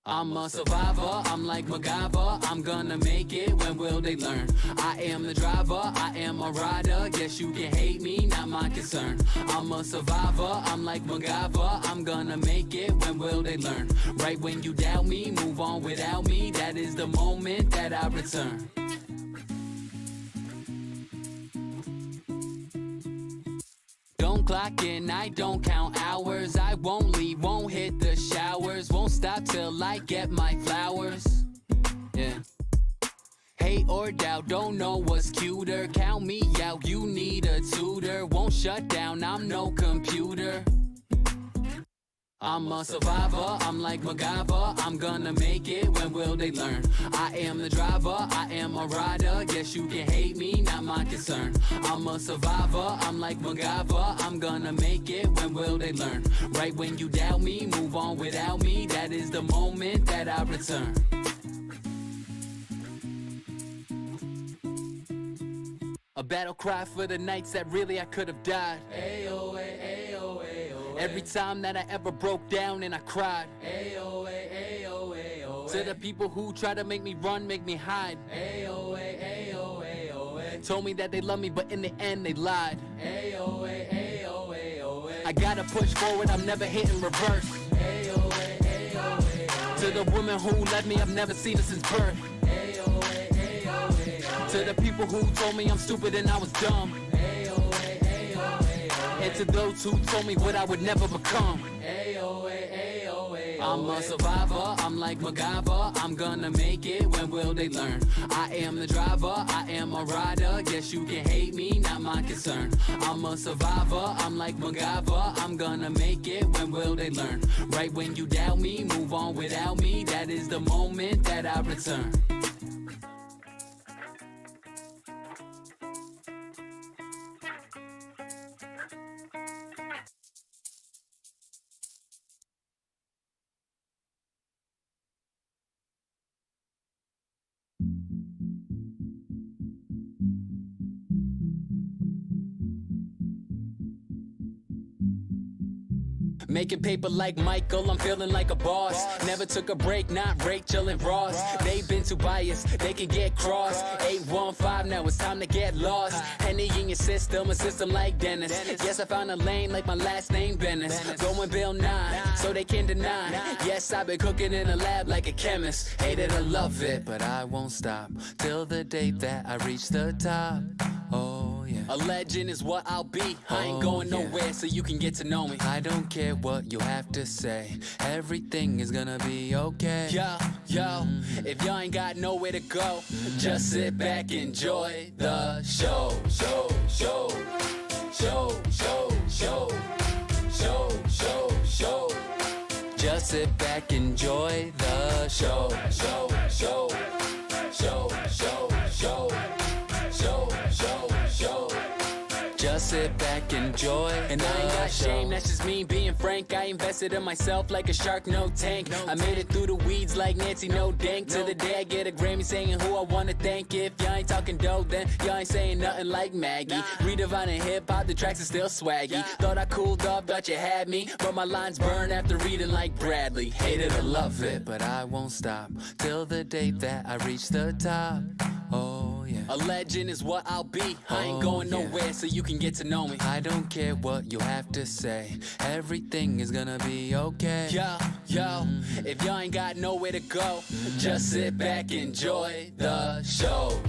I'm a survivor, I'm like MacGyver, I'm gonna make it, when will they learn? I am the driver, I am a rider, guess you can hate me, not my concern. I'm a survivor, I'm like MacGyver, I'm gonna make it, when will they learn? Right when you doubt me, move on without me, that is the moment that I return. Don't clock in, I don't count hours, I won't leave, won't hit the showers, won't stop till I get my flowers. Yeah. Hate or doubt, don't know what's cuter, count me out, you need a tutor, won't shut down, I'm no computer. I'm a survivor, I'm like MacGyver, I'm gonna make it, when will they learn? I am the driver, I am a rider, guess you can hate me, not my concern. I'm a survivor, I'm like MacGyver, I'm gonna make it, when will they learn? Right when you doubt me, move on without me, that is the moment that I return. A battle cry for the nights that really I could have died. Ayo, ayo, ayo, every time that I ever broke down and I cried. Ayo, ayo, ayo, to the people who try to make me run, make me hide. Ayo, ayo, ayo, told me that they love me, but in the end they lied. Ayo, ayo, ayo, I gotta push forward, I'm never hitting reverse. Ayo, ayo, ayo, to the woman who left me, I've never seen her since birth. To the people who told me I'm stupid and I was dumb. And to those who told me what I would never become. I'm a survivor, I'm like MacGyver, I'm gonna make it, when will they learn? I am the driver, I am a rider, guess you can hate me, not my concern. I'm a survivor, I'm like MacGyver, I'm gonna make it, when will they learn? Right when you doubt me, move on without me, that is the moment that I return. Making paper like Michael, I'm feeling like a boss. Never took a break, not Rachel and Ross. They've been too biased, they can get cross. 815, now it's time to get lost. Henny in your system, a system like Dennis. Yes, I found a lane like my last name, Bennis. Going Bill 9, so they can deny. Yes, I've been cooking in a lab like a chemist. Hate it or love it, but I won't stop till the day that I reach the top. Oh yeah, a legend is what I'll be. I ain't going nowhere, so you can get to know me. I don't care what you have to say, everything is gonna be okay. Yo, if y'all ain't got nowhere to go, just sit back, enjoy the show. Just sit back, enjoy the show. Just sit back, enjoy. And I ain't got shame, that's just me being frank. I invested in myself like a shark, no tank. I made it through the weeds like Nancy, no dank. To the day I get a Grammy saying who I wanna thank. If y'all ain't talking dope, then y'all ain't saying nothing like Maggie. Redefining hip-hop, the tracks are still swaggy. Thought I cooled off, thought you had me, but my lines burn after reading like Bradley. Hate it or love it, but I won't stop till the day that I reach the top. Oh yeah, a legend is what I'll be. I ain't going nowhere, so you can get to know me. I don't care what you have to say, everything is gonna be okay. Yo, if y'all ain't got nowhere to go, just sit back, enjoy the show.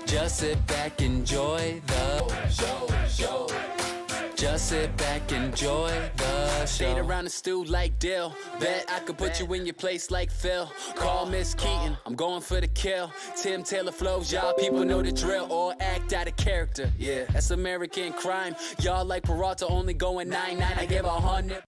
Just sit back, enjoy the show. Just sit back, enjoy the show. Stayed around the stew like Dill. Bet I could put you in your place like Phil. Call Miss Keaton, I'm going for the kill. Tim Taylor flows, y'all people know the drill. Or act out of character, yeah, that's American crime. Y'all like Peralta only going 9-9. I give 100.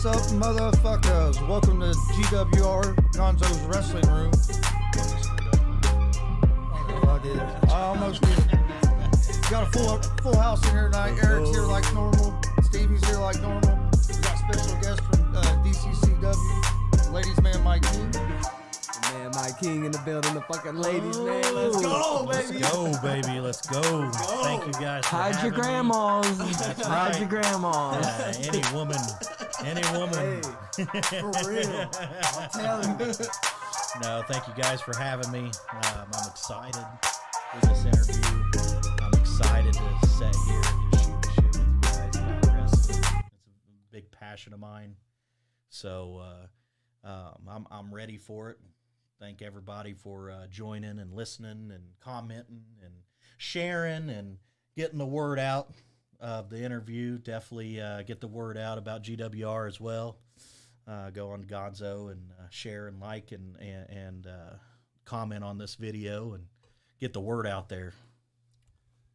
What's up, motherfuckers? Welcome to G.W.R. Gonzo's Wrestling Room. I almost did. Got a full house in here tonight. Eric's here like normal. Stevie's here like normal. We got special guests from Dccw. Ladies man Mike King. Man, Mike King in the building. The fucking ladies, man. Let's go, baby. Let's go, baby. Let's go. Thank you guys for Hide your grandmas. That's Hide right. your grandmas. Yeah, any woman. Hey, for real. I'm telling you. No, thank you guys for having me. I'm excited for this interview. I'm excited to sit here and just shoot the shit with you guys about wrestling. It's a big passion of mine. So I'm ready for it. Thank everybody for joining and listening and commenting and sharing and getting the word out of the interview. Definitely get the word out about G.W.R. as well. Go on Gonzo and share and like and comment on this video and get the word out there.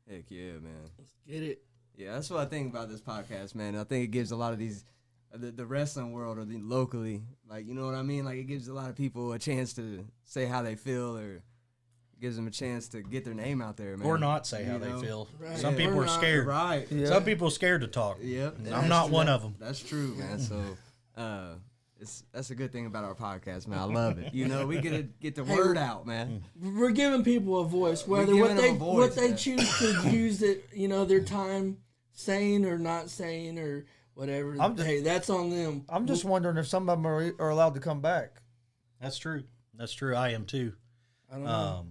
Heck yeah, man. Let's get it. Yeah, that's what I think about this podcast, man. I think it gives a lot of these, the wrestling world or the locally, like, you know what I mean? Like, it gives a lot of people a chance to say how they feel, or gives them a chance to get their name out there, man. Or not say how You they know? feel. Right. Some Yeah. people Or are not. scared. Right. Yeah. Some people are scared to talk. Yep. I'm not one of them. That's true, man. So, that's a good thing about our podcast, man. I love it. You know, we get the word out, man. We're giving people a voice, whether We're what giving they them a voice, what they man. choose to use it, their time saying or not saying or whatever. Hey, that's on them. I'm just wondering if some of them are allowed to come back. That's true. That's true. I am too. I don't know.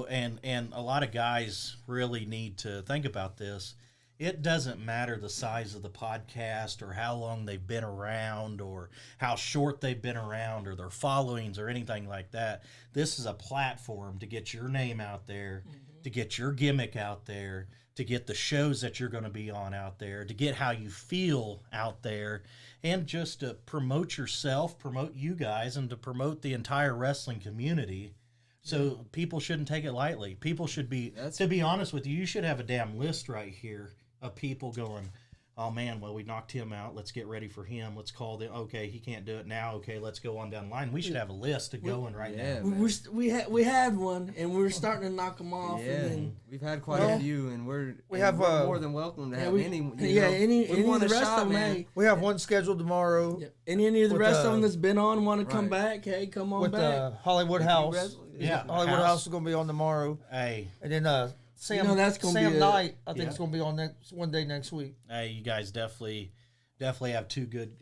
And a lot of guys really need to think about this. It doesn't matter the size of the podcast or how long they've been around or how short they've been around or their followings or anything like that. This is a platform to get your name out there, to get your gimmick out there, to get the shows that you're going to be on out there, to get how you feel out there, and just to promote yourself, promote you guys, and to promote the entire wrestling community. So people shouldn't take it lightly. People should be, to be honest with you, you should have a damn list right here of people going, oh man, well, we knocked him out. Let's get ready for him. Let's call them. Okay, he can't do it now. Okay, let's go on down the line. We should have a list going right now. man. We had one, and we're starting to knock them off. Yeah, And then, we've had quite a few, and we're more than welcome to have we- any. any want of the a rest shot, of them. man. Hey, We have one scheduled tomorrow and any of the With, rest of them that's been on want to come right. back. Hey, come on with back. Hollywood House. wrestle? Yeah, Hollywood House is going to be on tomorrow. Hey, And then Sam, that's gonna Sam be Knight, I think it's going to be on one day next week. you guys definitely have two good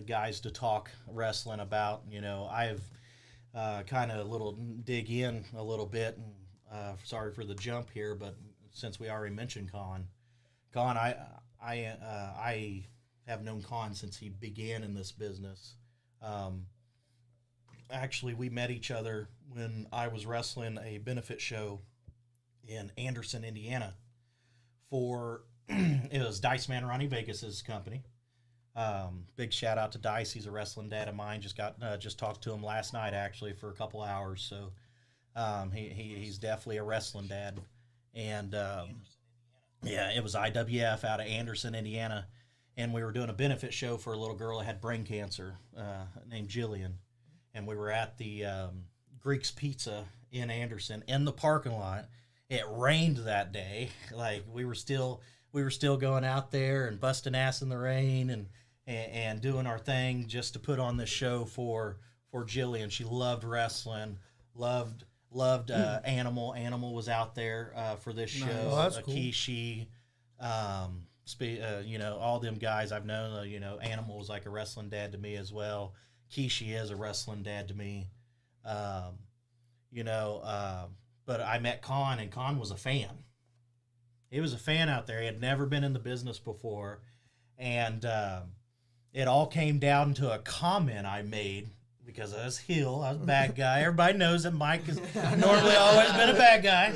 guys to talk wrestling about. I've kind of dig in a little bit. And, sorry for the jump here, but since we already mentioned Con, I have known Con since he began in this business. Actually, we met each other when I was wrestling a benefit show in Anderson, Indiana, for it was Dice Man Ronnie Vegas's company. Big shout out to Dice. He's a wrestling dad of mine. Just talked to him last night actually for a couple hours. So he's definitely a wrestling dad. And yeah, it was IWF out of Anderson, Indiana, and we were doing a benefit show for a little girl that had brain cancer named Jillian, and we were at the Greek's Pizza in Anderson in the parking lot. It rained that day. Like we were still going out there and busting ass in the rain and doing our thing just to put on this show for Jillian. She loved wrestling, loved Animal. Animal was out there for this show. Oh, that's cool. Akishi, all them guys I've known. Animal was like a wrestling dad to me as well. Kishi is a wrestling dad to me. But I met Con, and Con was a fan. He was a fan out there. He had never been in the business before. And it all came down to a comment I made because I was heel. I was a bad guy. Everybody knows that Mike has normally always been a bad guy.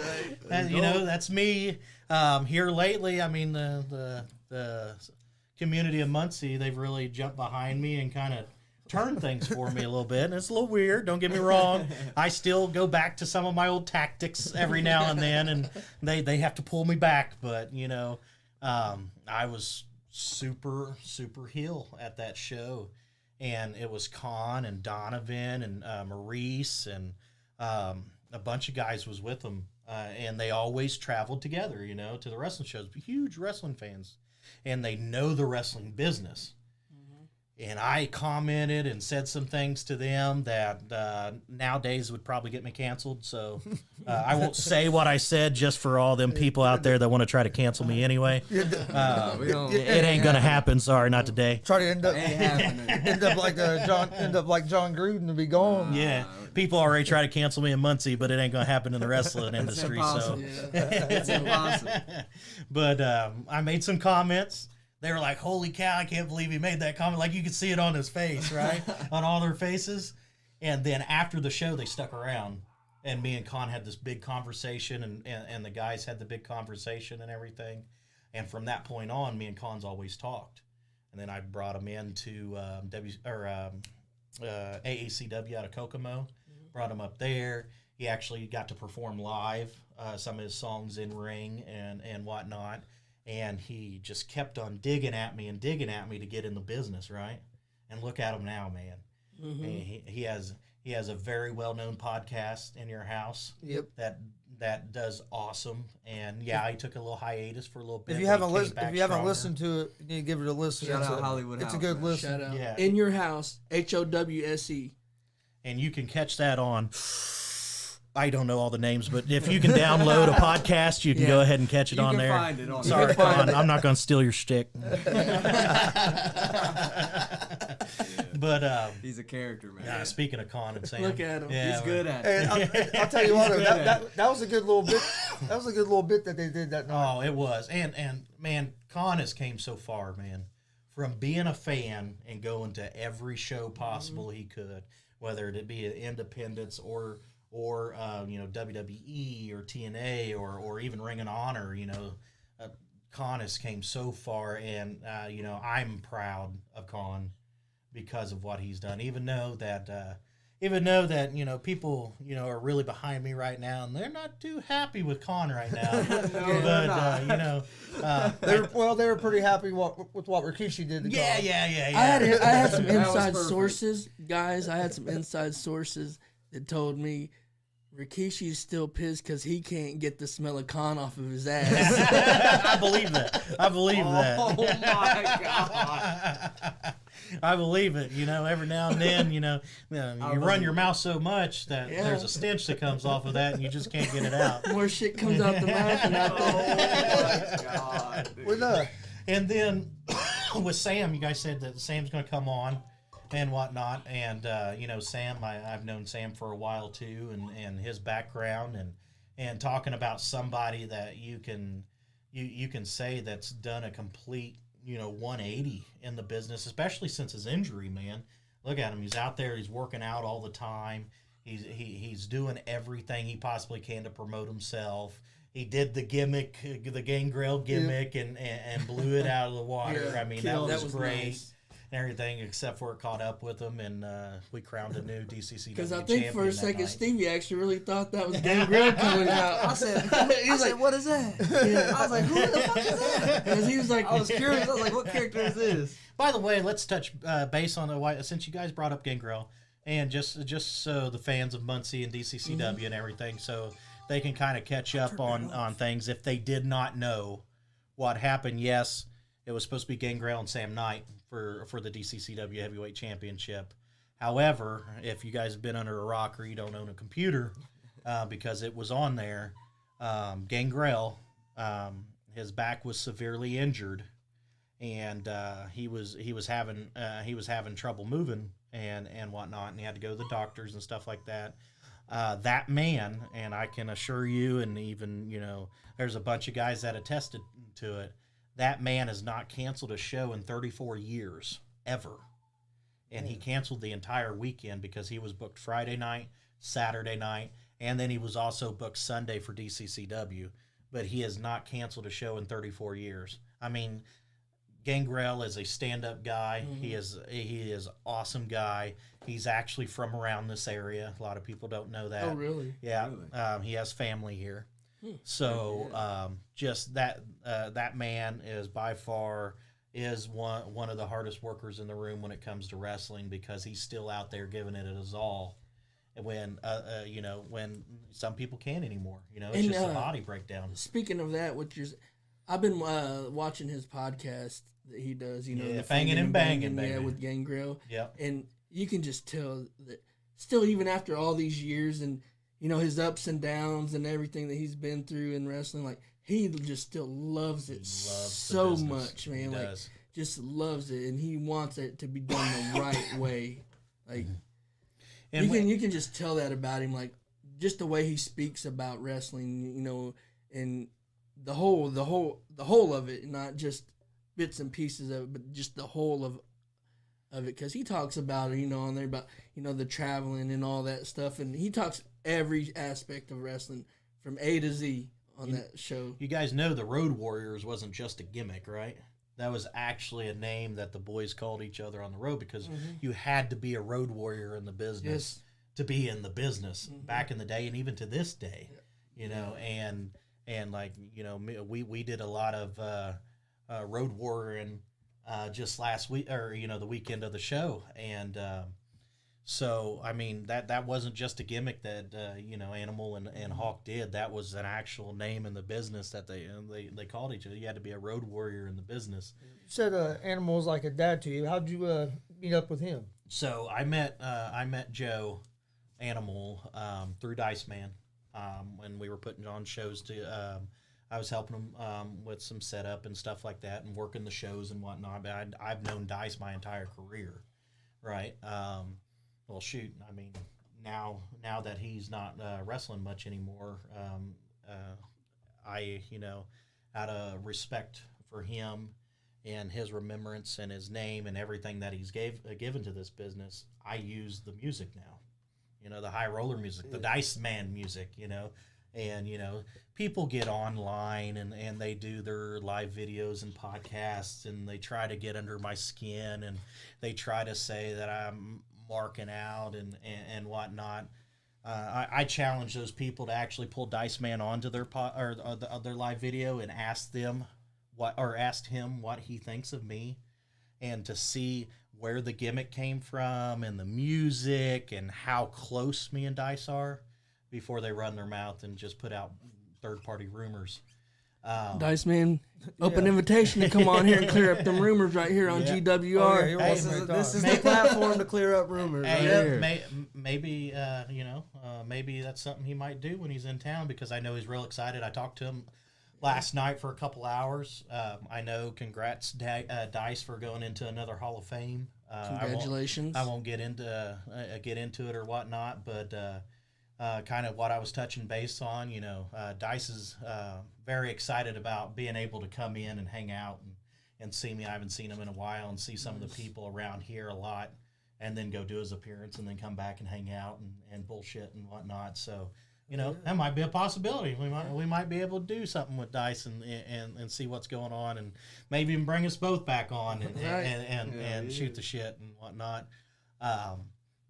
And, that's me. Here lately, I mean, the community of Muncie, they've really jumped behind me and kind of turn things for me a little bit, and it's a little weird, don't get me wrong. I still go back to some of my old tactics every now and then, and they have to pull me back, but I was super heel at that show, and it was Con and Donovan and Maurice and a bunch of guys was with them, and they always traveled together, you know, to the wrestling shows. Huge wrestling fans, and they know the wrestling business. And I commented and said some things to them that nowadays would probably get me canceled. So I won't say what I said just for all them people out there that want to try to cancel me anyway. It ain't going to happen. Sorry, not today. Try to end up like John Gruden to be gone. Yeah. People already try to cancel me in Muncie, but it ain't going to happen in the wrestling industry. So It's impossible. But I made some comments. They were like, holy cow, I can't believe he made that comment. Like, you could see it on his face, right? On all their faces. And then after the show, they stuck around. And me and Con had this big conversation, and the guys had the big conversation and everything. And from that point on, me and Con's always talked. And then I brought him into AACW out of Kokomo. Brought him up there. He actually got to perform live some of his songs in ring and whatnot. And he just kept on digging at me to get in the business, right? And look at him now, man. Mm-hmm. He has a very well-known podcast in your house. Yep. That does awesome. And yeah, he took a little hiatus for a little bit. If you haven't listened to it, you need to give it a listen. Shout out Hollywood It's House, a good man. listen. Shout out. Yeah. In Your House, HOWSE. And you can catch that on, I don't know all the names, but if you can download a podcast, you can go ahead and catch it on there. Find it on Sorry, Con, I'm not going to steal your shtick. But he's a character, man. speaking of Con and Sam, Look at him. Yeah, He's good at Hey, it. I'll tell you what, that was a good little bit. That was a good little bit that they did that night. Oh, it was, and man, Con has came so far, man. From being a fan and going to every show possible he could, whether it be an Independence or WWE or TNA or even Ring of Honor, Con has came so far, and I'm proud of Con because of what he's done. Even though that people are really behind me right now, and they're not too happy with Con right now. They were pretty happy with what Rikishi did. Yeah. I had some That was inside perfect. sources, guys. I had some inside sources that told me Rikishi's still pissed because he can't get the smell of Con off of his ass. I believe that. Oh my god! I believe it. Every now and then, you run your mouth so much that there's a stench that comes off of that, and you just can't get it out. More shit comes out the mouth than out the Oh my god! With And then with Sam, you guys said that Sam's going to come on and whatnot, and Sam, I've known Sam for a while too, and his background, and talking about somebody that you can say that's done a complete 180 in the business, especially since his injury, man. Look at him. He's out there. He's working out all the time. He's doing everything he possibly can to promote himself. He did the gimmick, the Gangrel gimmick, and blew it out of the water. Yeah, I mean, that was great. Nice. And everything except for it caught up with him, and we crowned a new DCCW Because I think for a champion that second, night. Stevie actually really thought that was Gangrel coming out. I said, what is that? I was like, who the fuck is that? Because he was like, I was curious. I was like, what character is this? By the way, let's touch base on the since you guys brought up Gangrel, and just so the fans of Muncie and DCCW and everything, so they can kind of catch up on things if they did not know what happened. Yes, it was supposed to be Gangrel and Sam Knight for the DCCW Heavyweight Championship. However, if you guys have been under a rock or you don't own a computer, because it was on there, Gangrel, his back was severely injured, and he was having trouble moving and whatnot, and he had to go to the doctors and stuff like that. That man, and I can assure you, and even there's a bunch of guys that attested to it. That man has not canceled a show in 34 years, ever. And he canceled the entire weekend because he was booked Friday night, Saturday night, and then he was also booked Sunday for DCCW. But he has not canceled a show in 34 years. I mean, Gangrel is a stand-up guy. Mm-hmm. He is awesome guy. He's actually from around this area. A lot of people don't know that. oh, really? Yeah. Really? He has family here. So just that man is by far is one of the hardest workers in the room when it comes to wrestling, because he's still out there giving it his all. When when some people can't anymore, it's just a body breakdown. Speaking of that, I've been watching his podcast that he does. The Fangin' and Bangin', baby. Yeah, with Gangrel. Yep. And you can just tell that still, even after all these years, and his ups and downs and everything that he's been through in wrestling, like he just still loves it so much, man. He like does. just loves it, and he wants it to be done the right way. Like. And you can just tell that about him, like just the way he speaks about wrestling, and the whole of it, not just bits and pieces of it, but just the whole of it, because he talks about it, on there about the traveling and all that stuff, and he talks every aspect of wrestling from A to Z on that show. You guys know the Road Warriors wasn't just a gimmick, right? That was actually a name that the boys called each other on the road, because you had to be a road warrior in the business to be in the business back in the day, and even to this day, and like, we did a lot of road warrioring just last week, or, the weekend of the show. And so, I mean, that wasn't just a gimmick that, Animal and Hawk did. That was an actual name in the business that they called each other. You had to be a road warrior in the business. You said Animal was like a dad to you. How'd you meet up with him? So I met Joe Animal through Dice Man when we were putting on shows. I was helping him with some setup and stuff like that, and working the shows and whatnot. But I've known Dice my entire career, right? Well, shoot, I mean, now that he's not wrestling much anymore, I, out of respect for him and his remembrance and his name and everything that he's given to this business, I use the music now, the high roller music, the Dice Man music, and, people get online and they do their live videos and podcasts, and they try to get under my skin, and they try to say that I'm marking out and whatnot. I challenge those people to actually pull Dice Man onto their their live video and ask him what he thinks of me, and to see where the gimmick came from and the music and how close me and Dice are before they run their mouth and just put out third-party rumors. Dice Man, open invitation to come on here and clear up them rumors right here on G.W.R. Oh, yeah, This is the platform to clear up rumors. Hey, right here. maybe maybe that's something he might do when he's in town, because I know he's real excited. I talked to him last night for a couple hours. I know, congrats Dice for going into another Hall of Fame. Congratulations. I won't get into it or whatnot, but kind of what I was touching base on, Dice is very excited about being able to come in and hang out and see me. I haven't seen him in a while, and see some of the people around here a lot, and then go do his appearance and then come back and hang out and bullshit and whatnot. So, that might be a possibility. We might be able to do something with Dice and see what's going on, and maybe even bring us both back on and shoot the shit and whatnot.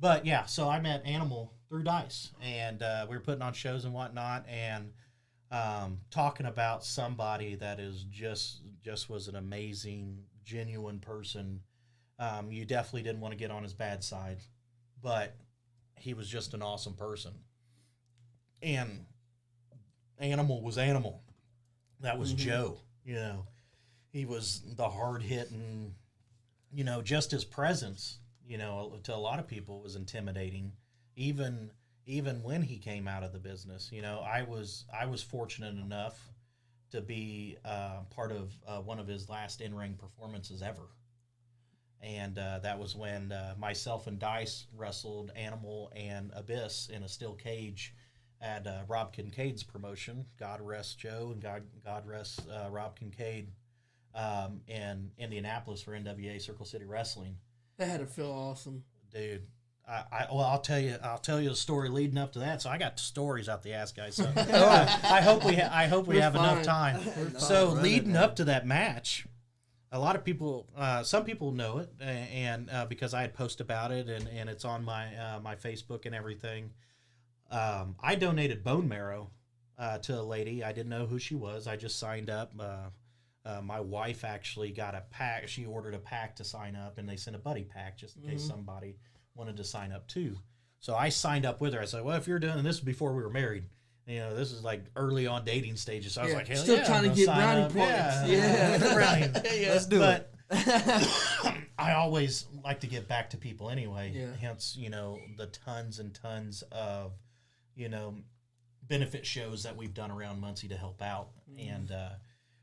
But yeah, so I met Animal through Dice, and we were putting on shows and whatnot, and talking about somebody that is just was an amazing, genuine person. You definitely didn't want to get on his bad side, but he was just an awesome person. And Animal was Animal. That was Joe. He was the hard-hitting, just his presence, to a lot of people was intimidating, even when he came out of the business. I was fortunate enough to be part of one of his last in-ring performances ever. And that was when myself and Dice wrestled Animal and Abyss in a steel cage at Rob Kincaid's promotion. God rest Joe, and God rest Rob Kincaid, in Indianapolis for NWA Circle City Wrestling. That had to feel awesome, dude. I'll tell you the story leading up to that. So I got stories out the ass, guys. So I hope we have enough time. So leading up to that match, a lot of people, some people know it, and because I had posted about it, and it's on my my Facebook and everything. I donated bone marrow to a lady. I didn't know who she was. I just signed up My wife actually got a pack. She ordered a pack to sign up, and they sent a buddy pack just in case somebody wanted to sign up too. So I signed up with her. I said, well, if you're doing, and this was before we were married. You know, this is like early on dating stages. So I was like, hell still yeah, trying I'm to get gonna sign brownie up. points. Yeah. Brownie. Let's do it. I always like to give back to people anyway. Yeah. Hence, you know, the tons and tons of, you know, benefit shows that we've done around Muncie to help out. And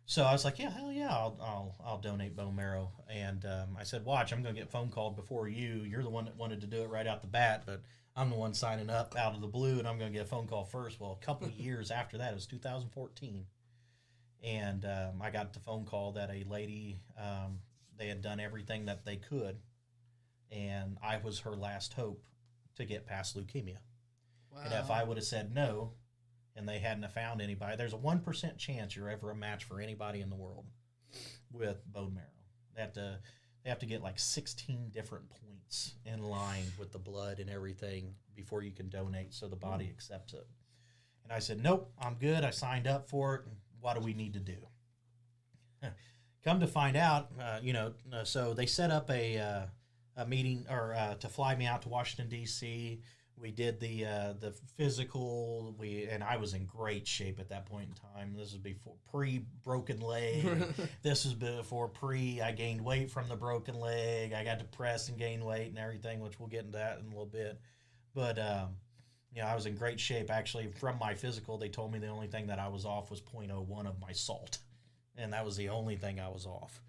so I was like, yeah, hell yeah, I'll donate bone marrow. And I said, watch, I'm going to get phone called before you. You're the one that wanted to do it right out the bat, but I'm the one signing up out of the blue, and I'm going to get a phone call first. Well, a couple of years after that, it was 2014, and I got the phone call that a lady, they had done everything that they could, and I was her last hope to get past leukemia. Wow. And if I would have said no, and they hadn't have found anybody, there's a 1% chance you're ever a match for anybody in the world with bone marrow. They have to get like 16 different points in line with the blood and everything before you can donate, so the body accepts it. And I said, nope, I'm good. I signed up for it. What do we need to do? Come to find out, so they set up a meeting or to fly me out to Washington, D.C. We did the physical. And I was in great shape at that point in time. This was before pre-broken leg. This was before I gained weight from the broken leg. I got depressed and gained weight and everything, which we'll get into that in a little bit. But I was in great shape. Actually, from my physical, they told me the only thing that I was off was 0.01 of my salt, and that was the only thing I was off.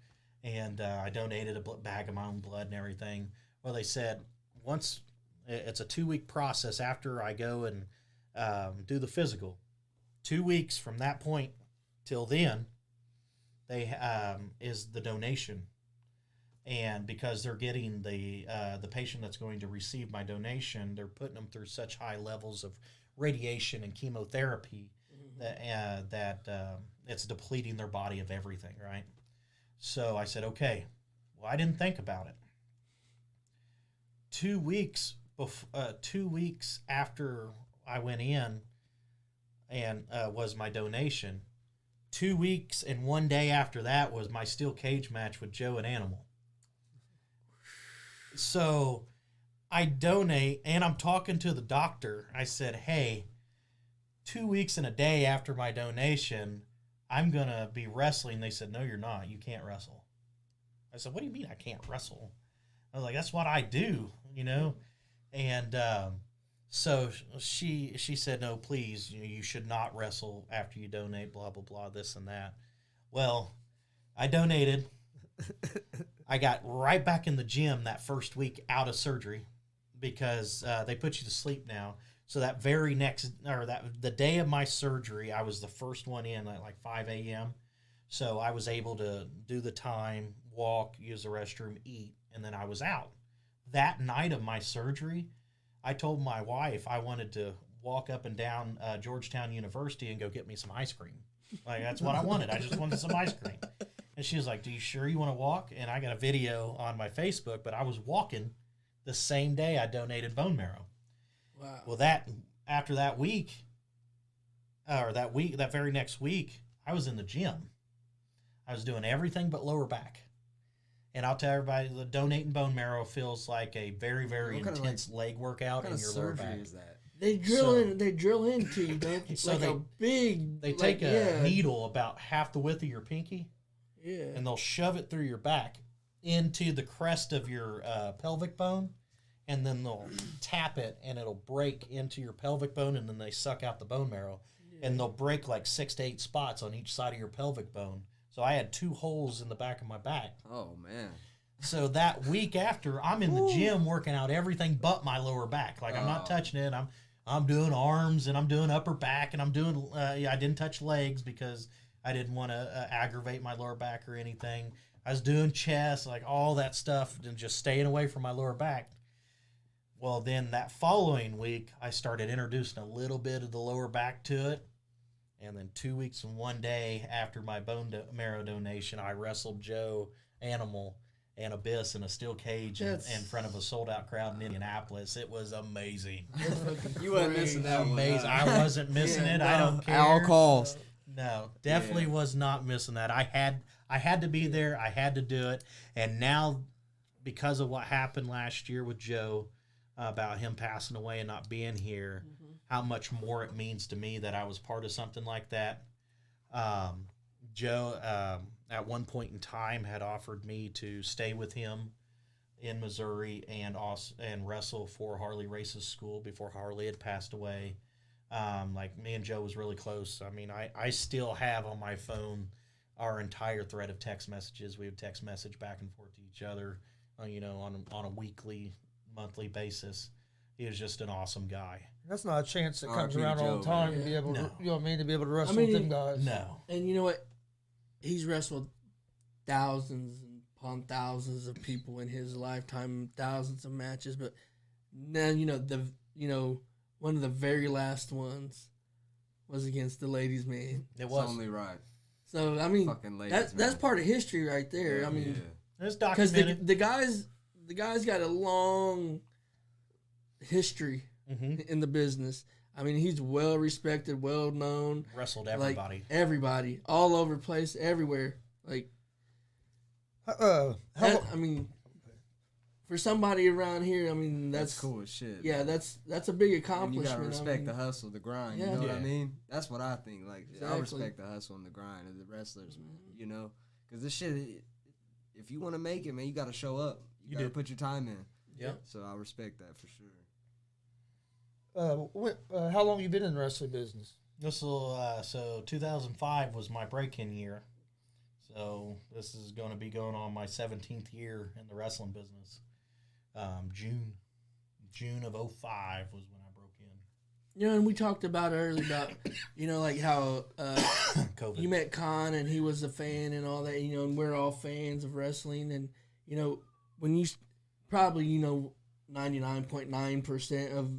And I donated a bag of my own blood and everything. Well, they said once. It's a 2-week process after I go and do the physical. 2 weeks from that point till then, they is the donation, and because they're getting the patient that's going to receive my donation, they're putting them through such high levels of radiation and chemotherapy that it's depleting their body of everything, right? So I said, okay. Well, I didn't think about it. 2 weeks. 2 weeks after I went in and was my donation, 2 weeks and 1 day after that was my steel cage match with Joe and Animal. So I donate, and I'm talking to the doctor. I said, hey, 2 weeks and a day after my donation, I'm going to be wrestling. They said, no, you're not. You can't wrestle. I said, what do you mean I can't wrestle? I was like, that's what I do, you know? And so she said, no, please, you should not wrestle after you donate, blah, blah, blah, this and that. Well, I donated. I got right back in the gym that first week out of surgery because they put you to sleep now. So that very the day of my surgery, I was the first one in at like 5 a.m. So I was able to do the time, walk, use the restroom, eat, and then I was out. That night of my surgery, I told my wife I wanted to walk up and down Georgetown University and go get me some ice cream. Like, that's what I wanted. I just wanted some ice cream. And she was like, do you sure you want to walk? And I got a video on my Facebook, but I was walking the same day I donated bone marrow. Wow. Well, after that week, that very next week, I was in the gym. I was doing everything but lower back. And I'll tell everybody, the donating bone marrow feels like a very, very intense leg workout in your lower back. What kind of surgery is that? They drill into you, don't they? So like a big. They take a needle about half the width of your pinky, and they'll shove it through your back into the crest of your pelvic bone, and then they'll tap it, and it'll break into your pelvic bone, and then they suck out the bone marrow, and they'll break like 6 to 8 spots on each side of your pelvic bone. So I had 2 holes in the back of my back. Oh, man. So that week after, I'm in the gym working out everything but my lower back. Like, I'm not touching it. I'm doing arms, and I'm doing upper back, and I'm doing, I didn't touch legs because I didn't want to aggravate my lower back or anything. I was doing chest, like all that stuff, and just staying away from my lower back. Well, then that following week, I started introducing a little bit of the lower back to it. And then 2 weeks and 1 day after my bone marrow donation, I wrestled Joe, Animal, and Abyss in a steel cage in front of a sold-out crowd in Indianapolis. It was amazing. You weren't missing that one. Amazing. I wasn't missing it. No. I don't care. At all costs. No, definitely was not missing that. I I had to be there. I had to do it. And now, because of what happened last year with Joe, about him passing away and not being here, how much more it means to me that I was part of something like that. Joe, at one point in time, had offered me to stay with him in Missouri and wrestle for Harley Race's school before Harley had passed away. Like, me and Joe was really close. I mean, I still have on my phone our entire thread of text messages. We would text message back and forth to each other, on a weekly, monthly basis. He was just an awesome guy. That's not a chance that comes R.I.P. around all Joe, the time man. to be able to, No. you know what I mean, to be able to wrestle mean, with them guys. No. And you know what? He's wrestled thousands upon thousands of people in his lifetime, thousands of matches. But now, one of the very last ones was against the ladies' man. It It's was. only right. So I mean, Fucking ladies, that's man. part of history right there. I mean, It's because documented. the guy's got a long history in the business. I mean, he's well respected, well known. Wrestled everybody. Like everybody, all over the place, everywhere. Like, I mean, for somebody around here, I mean, That's cool as shit. Yeah, that's a big And you accomplishment. gotta I respect mean, the hustle, the grind. You Yeah. know what Yeah. I mean? That's what I think. Like, I Exactly. respect the hustle and the grind of the wrestlers, man. You know, because this shit, if you want to make it, man, you gotta show up. You gotta do. put your time in. Yep. So I respect that for sure. How long you been in the wrestling business? So 2005 was my break-in year. So this is going to be going on my 17th year in the wrestling business. June of 05 was when I broke in. and we talked about earlier about, like how COVID. you met Khan and he was a fan and all that, and we're all fans of wrestling. And, when you probably, 99.9% of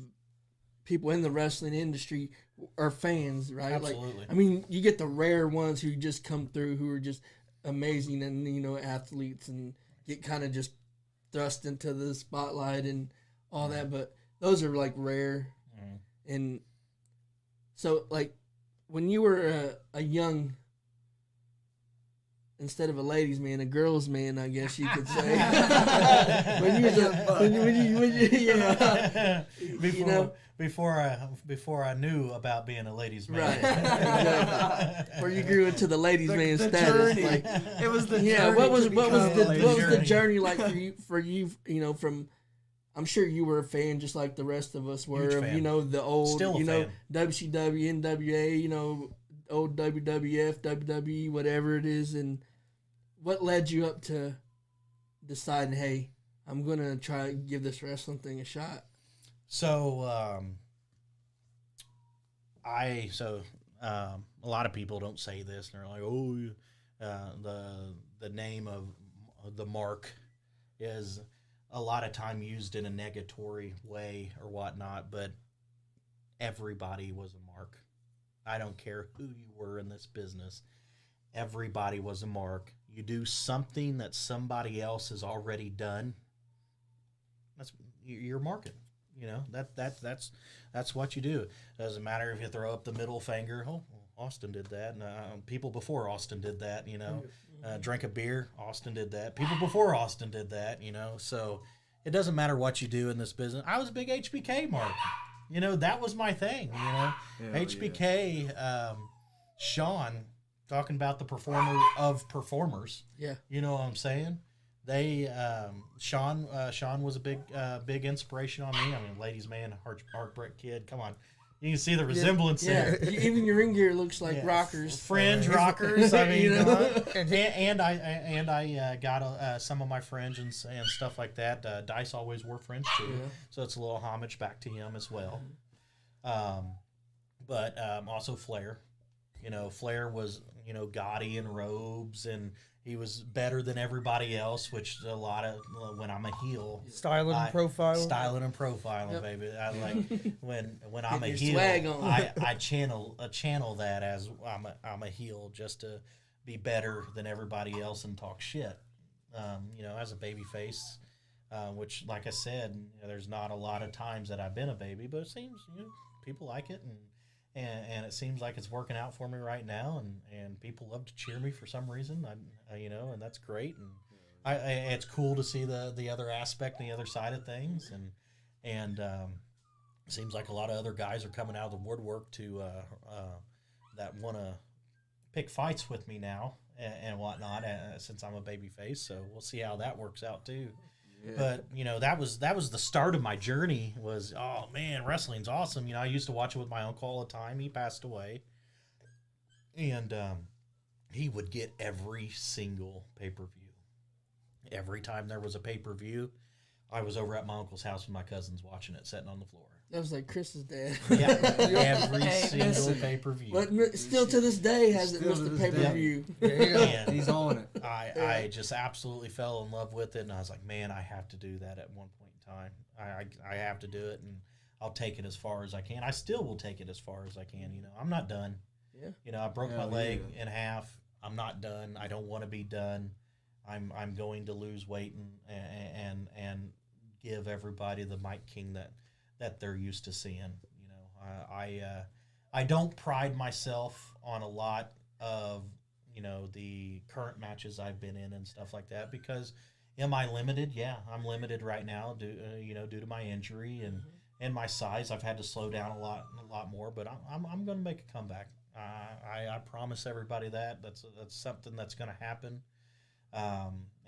people in the wrestling industry are fans, right? Absolutely. Like, I mean, you get the rare ones who just come through who are just amazing and, athletes and get kind of just thrust into the spotlight and all that. But those are like rare. And so, like, when you were a young, instead of a ladies' man, a girls' man, I guess you could say. when you Before I knew about being a ladies' man. right, exactly. Where you grew into the ladies' man the status, journey. like, It was the yeah. journey What was to the become a journey like for you? From, I'm sure you were a fan just like the rest of us were. Huge Of, fan. the old, Still a fan. WCW, NWA, old WWF, WWE, whatever it is. And what led you up to deciding, hey, I'm gonna try to give this wrestling thing a shot? So, a lot of people don't say this, and they're like, "Oh, the name of the mark is a lot of time used in a negatory way or whatnot." But everybody was a mark. I don't care who you were in this business. Everybody was a mark. You do something that somebody else has already done. You're marking. That's what you do. Doesn't matter if you throw up the middle finger. Oh, Austin did that. And, people before Austin did that. Drink a beer. Austin did that. People before Austin did that. So it doesn't matter what you do in this business. I was a big HBK mark. That was my thing. HBK. Sean, talking about the performer of performers. Yeah. You know what I'm saying? They Sean was a big inspiration on me. I mean, ladies' man, heartbreak kid. Come on, you can see the resemblance Yeah, there. even your ring gear looks like Yeah. rockers. Fringe rockers. I mean, And I got some of my fringe and stuff like that. Dice always wore fringe too, Yeah. so it's a little homage back to him as well. But also Flair. Flair was gaudy in robes, and he was better than everybody else. Which a lot of when I'm a heel, Styling and profiling. Yep. Baby. I like when I'm a Your heel. swag on. I channel that as I'm a heel just to be better than everybody else and talk shit. As a baby face, which, like I said, there's not a lot of times that I've been a baby, but it seems people like it, and it seems like it's working out for me right now, and people love to cheer me for some reason. And that's great, and it's cool to see the other aspect and the other side of things, and it seems like a lot of other guys are coming out of the woodwork to that want to pick fights with me now and whatnot, since I'm a baby face. So we'll see how that works out too. Yeah. But that was the start of my journey. Was, oh man, wrestling's awesome. I used to watch it with my uncle all the time. He passed away, and he would get every single pay-per-view. Every time there was a pay-per-view, I was over at my uncle's house with my cousins watching it, sitting on the floor. That was like Chris's dad. Yeah, every single pay-per-view. But still to this day hasn't missed a pay-per-view. Yeah, he's on it. I just absolutely fell in love with it, and I was like, man, I have to do that at one point in time. I have to do it, and I'll take it as far as I can. I still will take it as far as I can. I'm not done. Yeah. I broke my leg in half. I'm not done. I don't want to be done. I'm going to lose weight and give everybody the Mike King that they're used to seeing. I don't pride myself on a lot of the current matches I've been in and stuff like that, because am I limited? Yeah, I'm limited right now due to my injury and my size. I've had to slow down a lot more, but I'm going to make a comeback. I promise everybody that's something that's going to happen.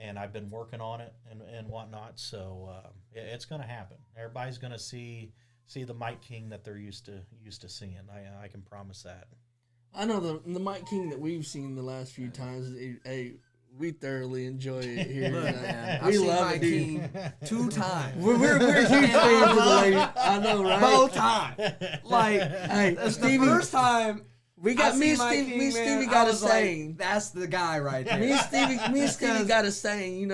And I've been working on it and whatnot, so it's going to happen. Everybody's going to see the Mike King that they're used to seeing. I can promise that. I know the Mike King that we've seen the last few times. We thoroughly enjoy it here. Man, we I've love Mike it, dude. King 2 times. We're huge fans of the lady. I know, right? Both times. Like, hey, that's Stevie, the first time. We got me and Stevie got a saying. Like, that's the guy right there. Me and Stevie got a saying,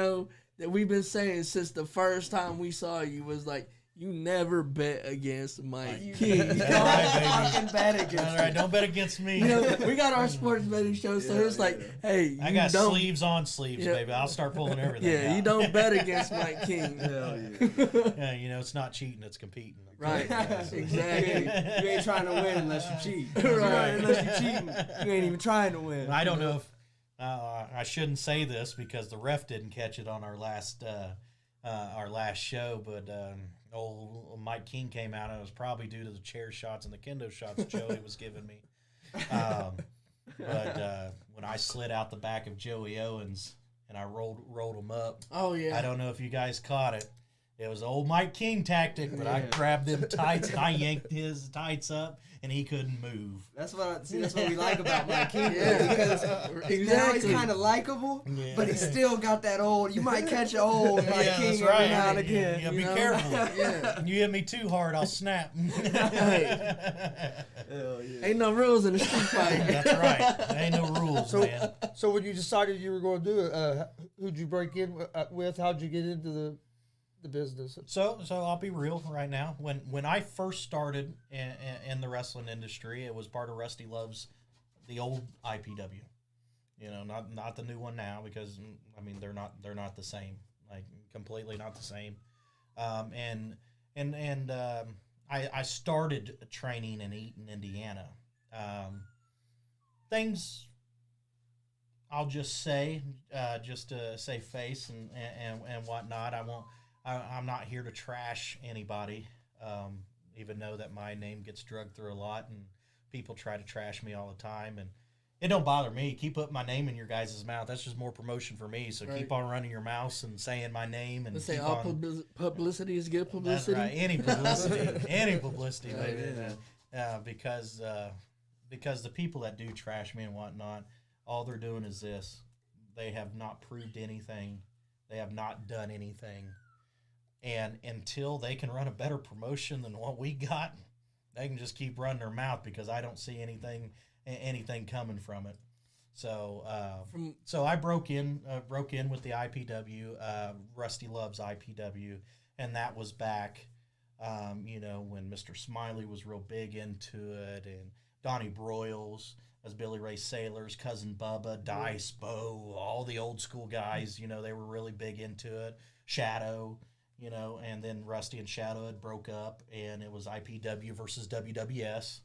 that we've been saying since the first time we saw you, was like, you never bet against Mike King. Don't fucking bet against All right, don't bet against me. We got our sports betting show, so it's like, hey, I got sleeves on sleeves, baby. I'll start pulling everything out. You don't bet against Mike King. Hell yeah. It's not cheating, it's competing. Right, exactly. You ain't trying to win unless you cheat. Right. Unless you cheating, you ain't even trying to win. I don't know if I shouldn't say this because the ref didn't catch it on our last show, but old Mike King came out, and it was probably due to the chair shots and the kendo shots Joey was giving me. But when I slid out the back of Joey Owens and I rolled him up, oh yeah, I don't know if you guys caught it. It was old Mike King tactic, but I grabbed them tights and I yanked his tights up, and he couldn't move. That's what we like about Mike King, because exactly. now he's kind of likable, but he's still got that old. You might catch an old Mike King every now and again. Yeah, be careful. Yeah. You hit me too hard, I'll snap. Ain't no rules in a street fight. That's right. There ain't no rules, man. So when you decided you were going to do it, who'd you break in with? How'd you get into the business? So I'll be real right now. When I first started in the wrestling industry, it was part of Rusty Love's, the old IPW. Not the new one now, because they're not the same, like completely not the same. I started training in Eaton, Indiana. Things, I'll just say, just to save face and whatnot. I'm not here to trash anybody, even though that my name gets drugged through a lot and people try to trash me all the time. And it don't bother me. Keep putting my name in your guys' mouth. That's just more promotion for me. So keep on running your mouths and saying my name. And let's say all publicity is good publicity. That's right. Any publicity, baby. Because the people that do trash me and whatnot, all they're doing is this. They have not proved anything. They have not done anything. And until they can run a better promotion than what we got, they can just keep running their mouth, because I don't see anything coming from it. So I broke in with the IPW, Rusty Love's IPW, and that was back, when Mr. Smiley was real big into it, and Donnie Broyles as Billy Ray Sailors, Cousin Bubba, Dice, Bo, all the old school guys, they were really big into it. Shadow. And then Rusty and Shadow had broke up, and it was IPW versus WWS,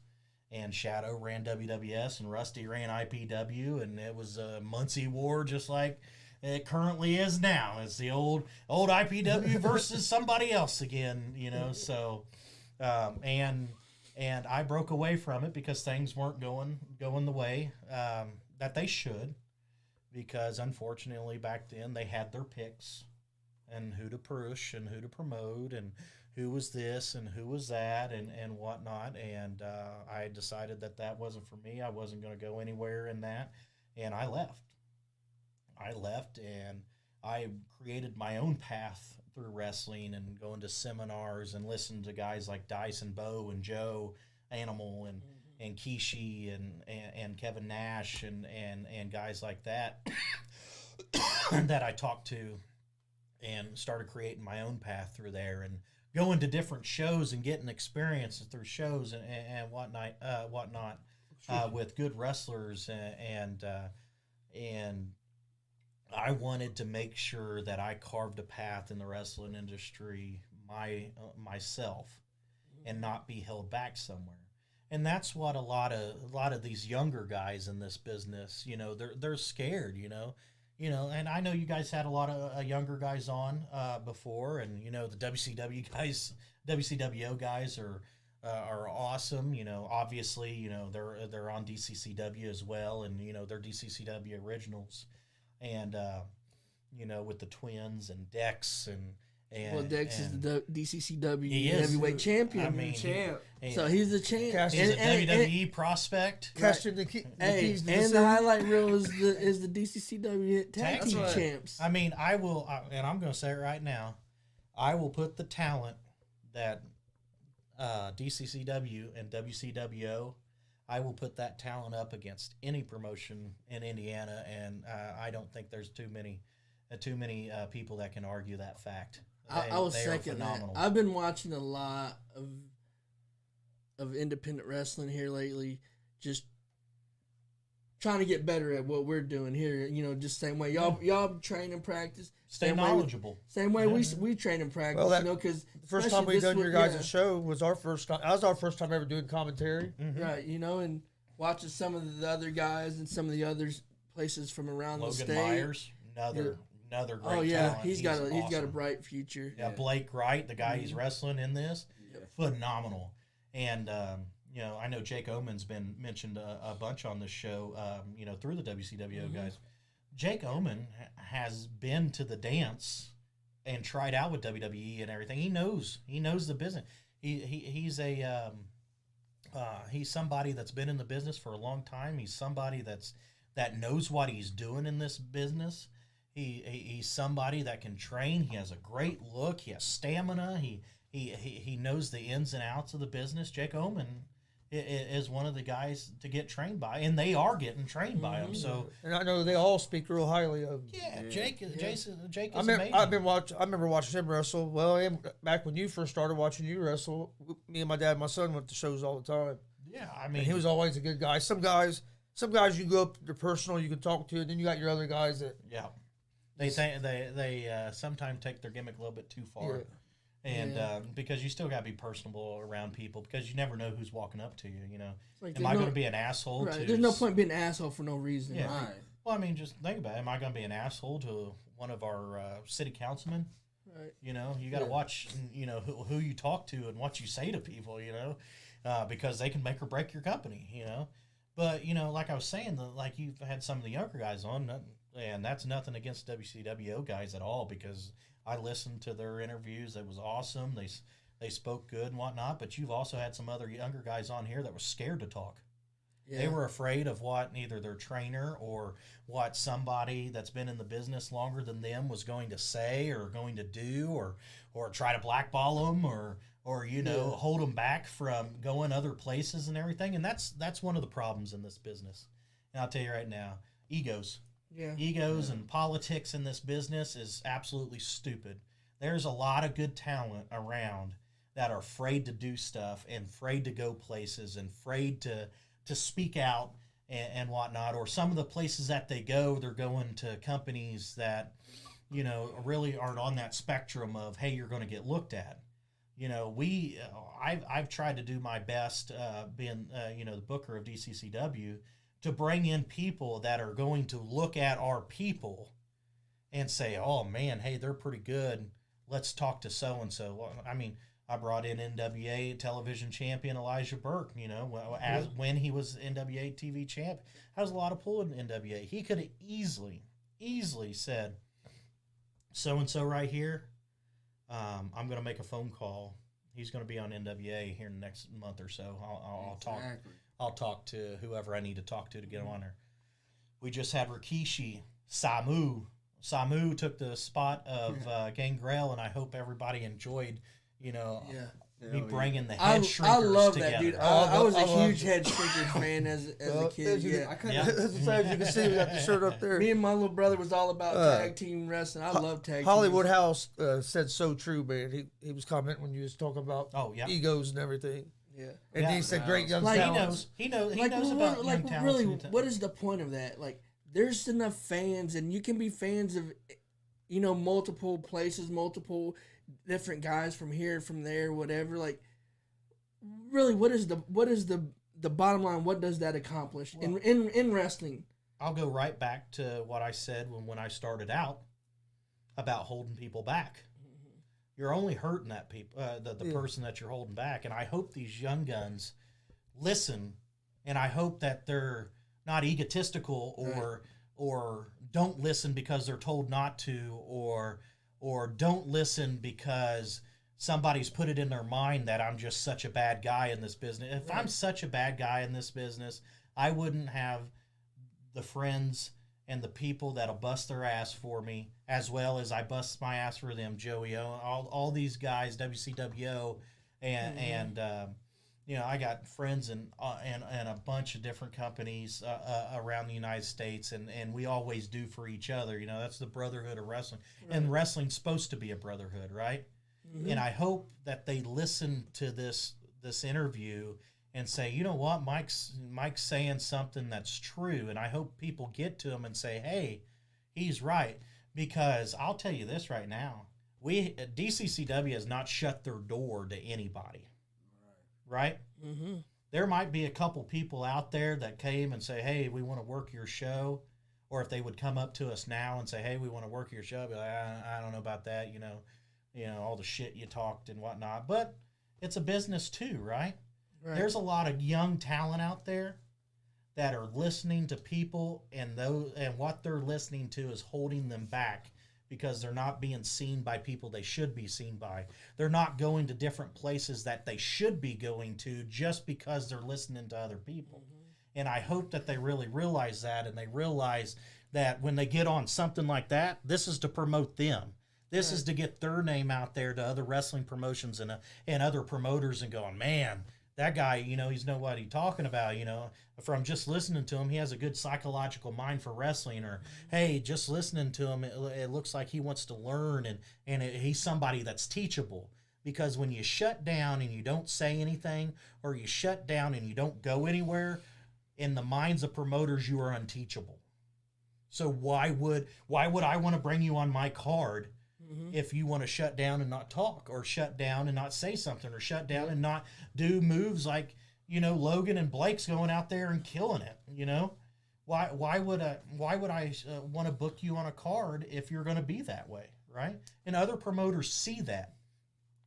and Shadow ran WWS, and Rusty ran IPW, and it was a Muncie war just like it currently is now. It's the old IPW versus somebody else again, you know. So, and I broke away from it because things weren't going the way that they should, because unfortunately back then they had their picks and who to push and who to promote and who was this and who was that and whatnot. And I decided that wasn't for me. I wasn't going to go anywhere in that. And I left. And I created my own path through wrestling and going to seminars and listening to guys like Dice and Bo and Joe Animal and Kishi and Kevin Nash and guys like that that I talked to, and started creating my own path through there and going to different shows and getting experiences through shows and whatnot with good wrestlers and I wanted to make sure that I carved a path in the wrestling industry myself and not be held back somewhere. And that's what a lot of these younger guys in this business, you know, they're scared, you know, and I know you guys had a lot of younger guys on before, and you know the WCWO guys are awesome. You know, obviously, you know they're on DCCW as well, and you know they're DCCW originals, and you know with the twins and Dex and Dex is the DCCW is. heavyweight champion. I mean, so he's the champ. He's a WWE prospect. Casting the keys to the and city. the highlight reel is the DCCW tag team champs. I mean, I will, and I'm going to say it right now, I will put the talent that DCCW and WCWO, I will put that talent up against any promotion in Indiana, and I don't think there's too many people that can argue that fact. I will second that. I've been watching a lot of independent wrestling here lately, just trying to get better at what we're doing here. You know, just same way y'all train and practice. Stay knowledgeable. Same way we train and practice. Well, you know, because the first time we done your guys' show was our first time. That was our first time ever doing commentary. Mm-hmm. Right? You know, and watching some of the other guys and some of the other places from around the state. Logan Myers, another great talent. He's got a awesome. bright future. Yeah, Blake Wright, the guy he's wrestling in this, phenomenal. And you know, I know Jake Omen's been mentioned a bunch on this show. You know, through the WCWO guys. Jake Omen has been to the dance and tried out with WWE and everything. He knows the business. He's somebody that's been in the business for a long time. He's somebody that knows what he's doing in this business. He's somebody that can train. He has a great look. He has stamina. He knows the ins and outs of the business. Jake Omen is one of the guys to get trained by, and they are getting trained by him. So, and I know they all speak real highly of. Yeah, Jake is amazing. I remember watching him wrestle. Well, back when you first started watching you wrestle, me and my dad and my son went to shows all the time. Yeah, I mean, and he was always a good guy. Some guys you go up to personal, you can talk to, and then you got your other guys that. Yeah. They sometimes take their gimmick a little bit too far. Yeah. And because you still got to be personable around people, because you never know who's walking up to you, you know. Like, am I going to be an asshole to... There's no point being an asshole for no reason. Yeah. Right. Well, I mean, just think about it. Am I going to be an asshole to one of our city councilmen? Right. You know, you got to watch, you know, who you talk to and what you say to people, you know, because they can make or break your company, you know. But, you know, like I was saying, like you've had some of the younger guys on, and that's nothing against WCWO guys at all, because I listened to their interviews. It was awesome. They spoke good and whatnot. But you've also had some other younger guys on here that were scared to talk. Yeah. They were afraid of what either their trainer or what somebody that's been in the business longer than them was going to say or going to do, or try to blackball them or you know, hold them back from going other places and everything. And that's one of the problems in this business. And I'll tell you right now, egos. Yeah. Egos and politics in this business is absolutely stupid. There's a lot of good talent around that are afraid to do stuff and afraid to go places and afraid to speak out and whatnot. Or some of the places that they go, they're going to companies that, you know, really aren't on that spectrum of, hey, you're going to get looked at. you know, I've tried to do my best, being you know, the booker of DCCW, to bring in people that are going to look at our people and say, oh man, hey, they're pretty good. Let's talk to so and so. Well, I mean, I brought in NWA television champion Elijah Burke. You know, when he was NWA TV champ, I was a lot of pull in NWA. He could have easily said, so and so right here. I'm going to make a phone call. He's going to be on NWA here in the next month or so. I'll talk to whoever I need to talk to get him on there. We just had Rikishi, Samu. Samu took the spot of Gangrel, and I hope everybody enjoyed, you know, me bringing the head shrinkers I love together. that, dude. I was a huge head shrinkers fan as a kid. As you can see, we got the shirt up there. Me and my little brother was all about tag team wrestling. I love tag Hollywood teams. House said so true, man. He was commenting when you was talking about egos and everything. Yeah. And he said great young Like, talents. He knows Like, about like young talents. really, what is the point of that? Like, there's enough fans, and you can be fans of, you know, multiple places, multiple different guys from here, from there, whatever. Like, really, what is the bottom line? What does that accomplish in wrestling? I'll go right back to what I said when I started out about holding people back. You're only hurting that the person that you're holding back. And I hope these young guns listen, and I hope that they're not egotistical or don't listen because they're told not to, or don't listen because somebody's put it in their mind that I'm just such a bad guy in this business. If I'm such a bad guy in this business, I wouldn't have the friends and the people that'll bust their ass for me, as well as I bust my ass for them, Joey O, all these guys, WCWO, and you know, I got friends and a bunch of different companies around the United States, and we always do for each other. You know, that's the brotherhood of wrestling, and wrestling's supposed to be a brotherhood, right? And I hope that they listen to this interview and say, you know what, Mike's saying something that's true, and I hope people get to him and say, hey, he's right, because I'll tell you this right now, DCCW has not shut their door to anybody, right? Mm-hmm. There might be a couple people out there that came and say, hey, we want to work your show, or if they would come up to us now and say, hey, we want to work your show, I'd be like, I don't know about that, you know, all the shit you talked and whatnot, but it's a business too, right? Right. There's a lot of young talent out there that are listening to people, and what they're listening to is holding them back because they're not being seen by people they should be seen by. They're not going to different places that they should be going to just because they're listening to other people. Mm-hmm. And I hope that they really realize that, and they realize that when they get on something like that, this is to promote them. This is to get their name out there to other wrestling promotions and other promoters, and going, man, that guy, you know, he's know what he's talking about, you know, from just listening to him, he has a good psychological mind for wrestling, or, hey, just listening to him, it looks like he wants to learn, and he's somebody that's teachable. Because when you shut down and you don't say anything, or you shut down and you don't go anywhere, in the minds of promoters, you are unteachable. So why would I want to bring you on my card if you want to shut down and not talk, or shut down and not say something, or shut down and not do moves like, you know, Logan and Blake's going out there and killing it, you know? Why would I want to book you on a card if you're going to be that way, right? And other promoters see that.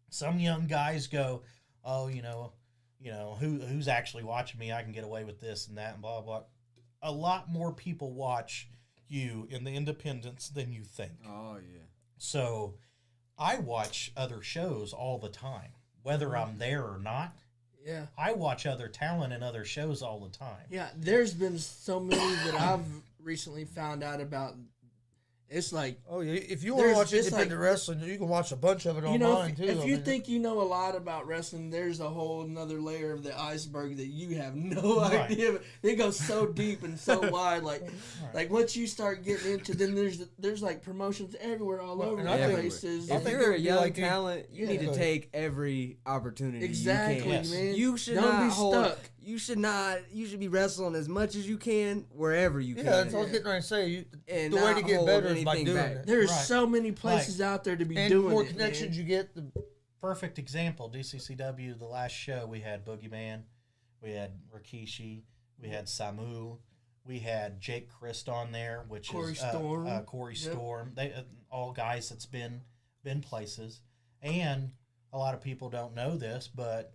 Some young guys go, oh, you know, who's actually watching me? I can get away with this and that and blah, blah. A lot more people watch you in the independents than you think. Oh, yeah. So I watch other shows all the time, whether I'm there or not. Yeah. I watch other talent in other shows all the time. Yeah, there's been so many that I've recently found out about. It's like, oh yeah, if you want to watch independent wrestling, you can watch a bunch of it online too. If you think you know a lot about wrestling, there's a whole another layer of the iceberg that you have no idea. It goes so deep and so wide. Like once you start getting into, then there's like promotions everywhere, all over places. If you're a young talent, you need to take every opportunity. Exactly, you can. man. You should Don't not be stuck. You should not. You should be wrestling as much as you can wherever you can. Yeah, that's what I was getting ready to say. And the way to get better is by doing back. it. There's so many places out there to be and doing the more it, connections man. you get, the perfect example. DCCW, the last show, we had Boogeyman, we had Rikishi, we had Samu, we had Jake Christ on there, which Corey is Storm. Corey Yep. Storm. They all guys that's been places, and a lot of people don't know this, but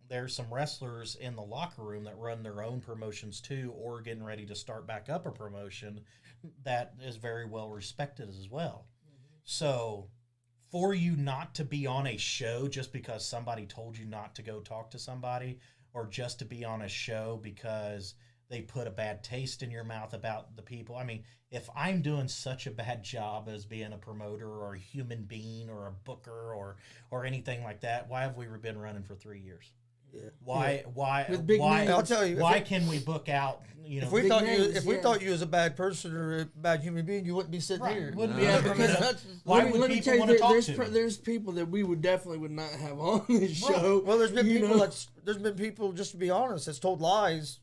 there's some wrestlers in the locker room that run their own promotions too, or getting ready to start back up a promotion that is very well respected as well. So for you not to be on a show just because somebody told you not to go talk to somebody, or just to be on a show because they put a bad taste in your mouth about the people. I mean, if I'm doing such a bad job as being a promoter or a human being or a booker or anything like that, why have we been running for 3 years? Yeah. Why With big names. I'll tell you, why can we book out, you know, If we Big thought names, if we yeah. thought you was a bad person or a bad human being, you wouldn't be sitting Right, here. wouldn't Yeah, be because That's- why let would me people tell you, want to talk there's to? there's people that we would definitely not have on this Right. show. Well, there's been you people know? there's been people, just to be honest, that's told lies,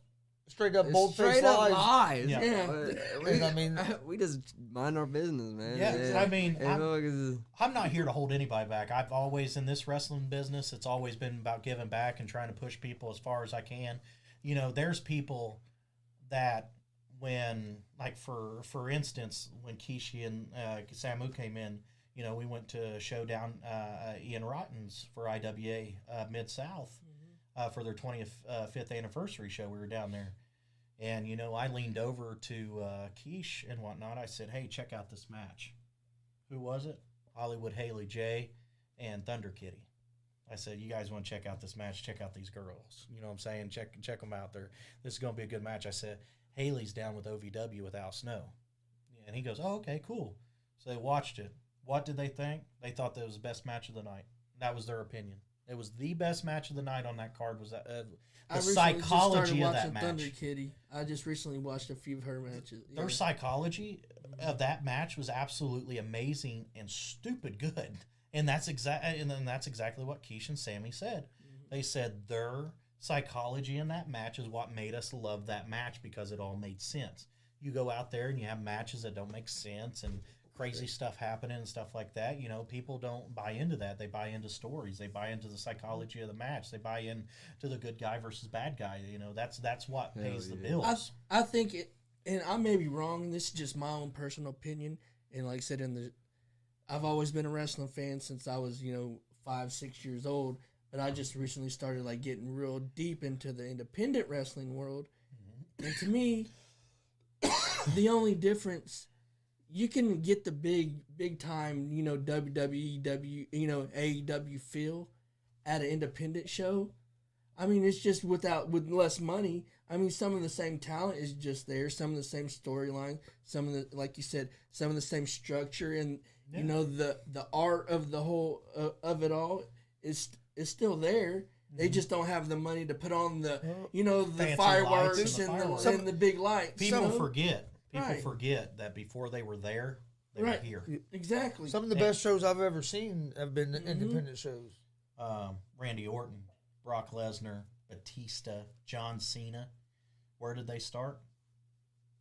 straight up, It's bold faced straight up lies. lies. Yeah. Yeah. But And I mean, we just mind our business, man. Yeah, I mean, And I'm not here to hold anybody back. I've always, in this wrestling business, it's always been about giving back and trying to push people as far as I can. You know, there's people that when, like, for instance, when Kishi and Samu came in, you know, we went to a show down Ian Rotten's for IWA Mid-South for their 25th anniversary show. We were down there. And, you know, I leaned over to Keish and whatnot. I said, hey, check out this match. Who was it? Hollywood Haley J and Thunder Kitty. I said, you guys want to check out this match? Check out these girls. You know what I'm saying? Check them out. This is going to be a good match. I said, Haley's down with OVW with Al Snow. And he goes, oh, okay, cool. So they watched it. What did they think? They thought that was the best match of the night. That was their opinion. It was the best match of the night on that card. Was that I the recently just started psychology of that watching match? Thunder Kitty. I just recently watched a few of her matches. Their psychology of that match was absolutely amazing and stupid good, and that's exactly what Keish and Sammy said. They said their psychology in that match is what made us love that match, because it all made sense. You go out there and you have matches that don't make sense and crazy stuff happening and stuff like that. You know, people don't buy into that. They buy into stories. They buy into the psychology of the match. They buy into the good guy versus bad guy. You know, that's what pays the bills. I think it, and I may be wrong. This is just my own personal opinion. And like I said, I've always been a wrestling fan since I was 5-6 years old. But I just recently started like getting real deep into the independent wrestling world. And to me, the only difference, you can get the big time, WWE, AEW feel at an independent show. I mean, it's just with less money. I mean, some of the same talent is just there, some of the same storyline, some of the, like you said, some of the same structure, and the art of the whole of it all is still there. They just don't have the money to put on the Fancy fireworks lights and and the fireworks. and the big lights. People you know? forget. People Right. forget that before they were there, they Right. were here. Exactly. some of the best shows I've ever seen have been independent shows. Randy Orton, Brock Lesnar, Batista, John Cena. Where did they start?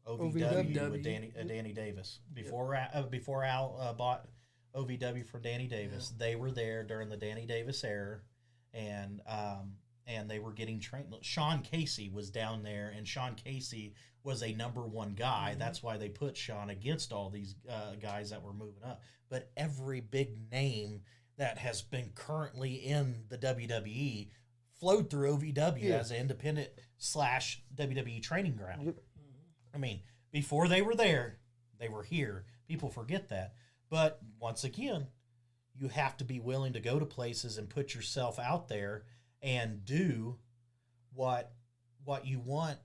OVW with Danny Davis. Before Al bought OVW from Danny Davis, they were there during the Danny Davis era, and they were getting trained. Sean Casey was down there, and Sean Casey was a number one guy. That's why they put Sean against all these guys that were moving up. But every big name that has been currently in the WWE flowed through OVW as an independent / WWE training ground. I mean, before they were there, they were here. People forget that. But once again, you have to be willing to go to places and put yourself out there and do what you want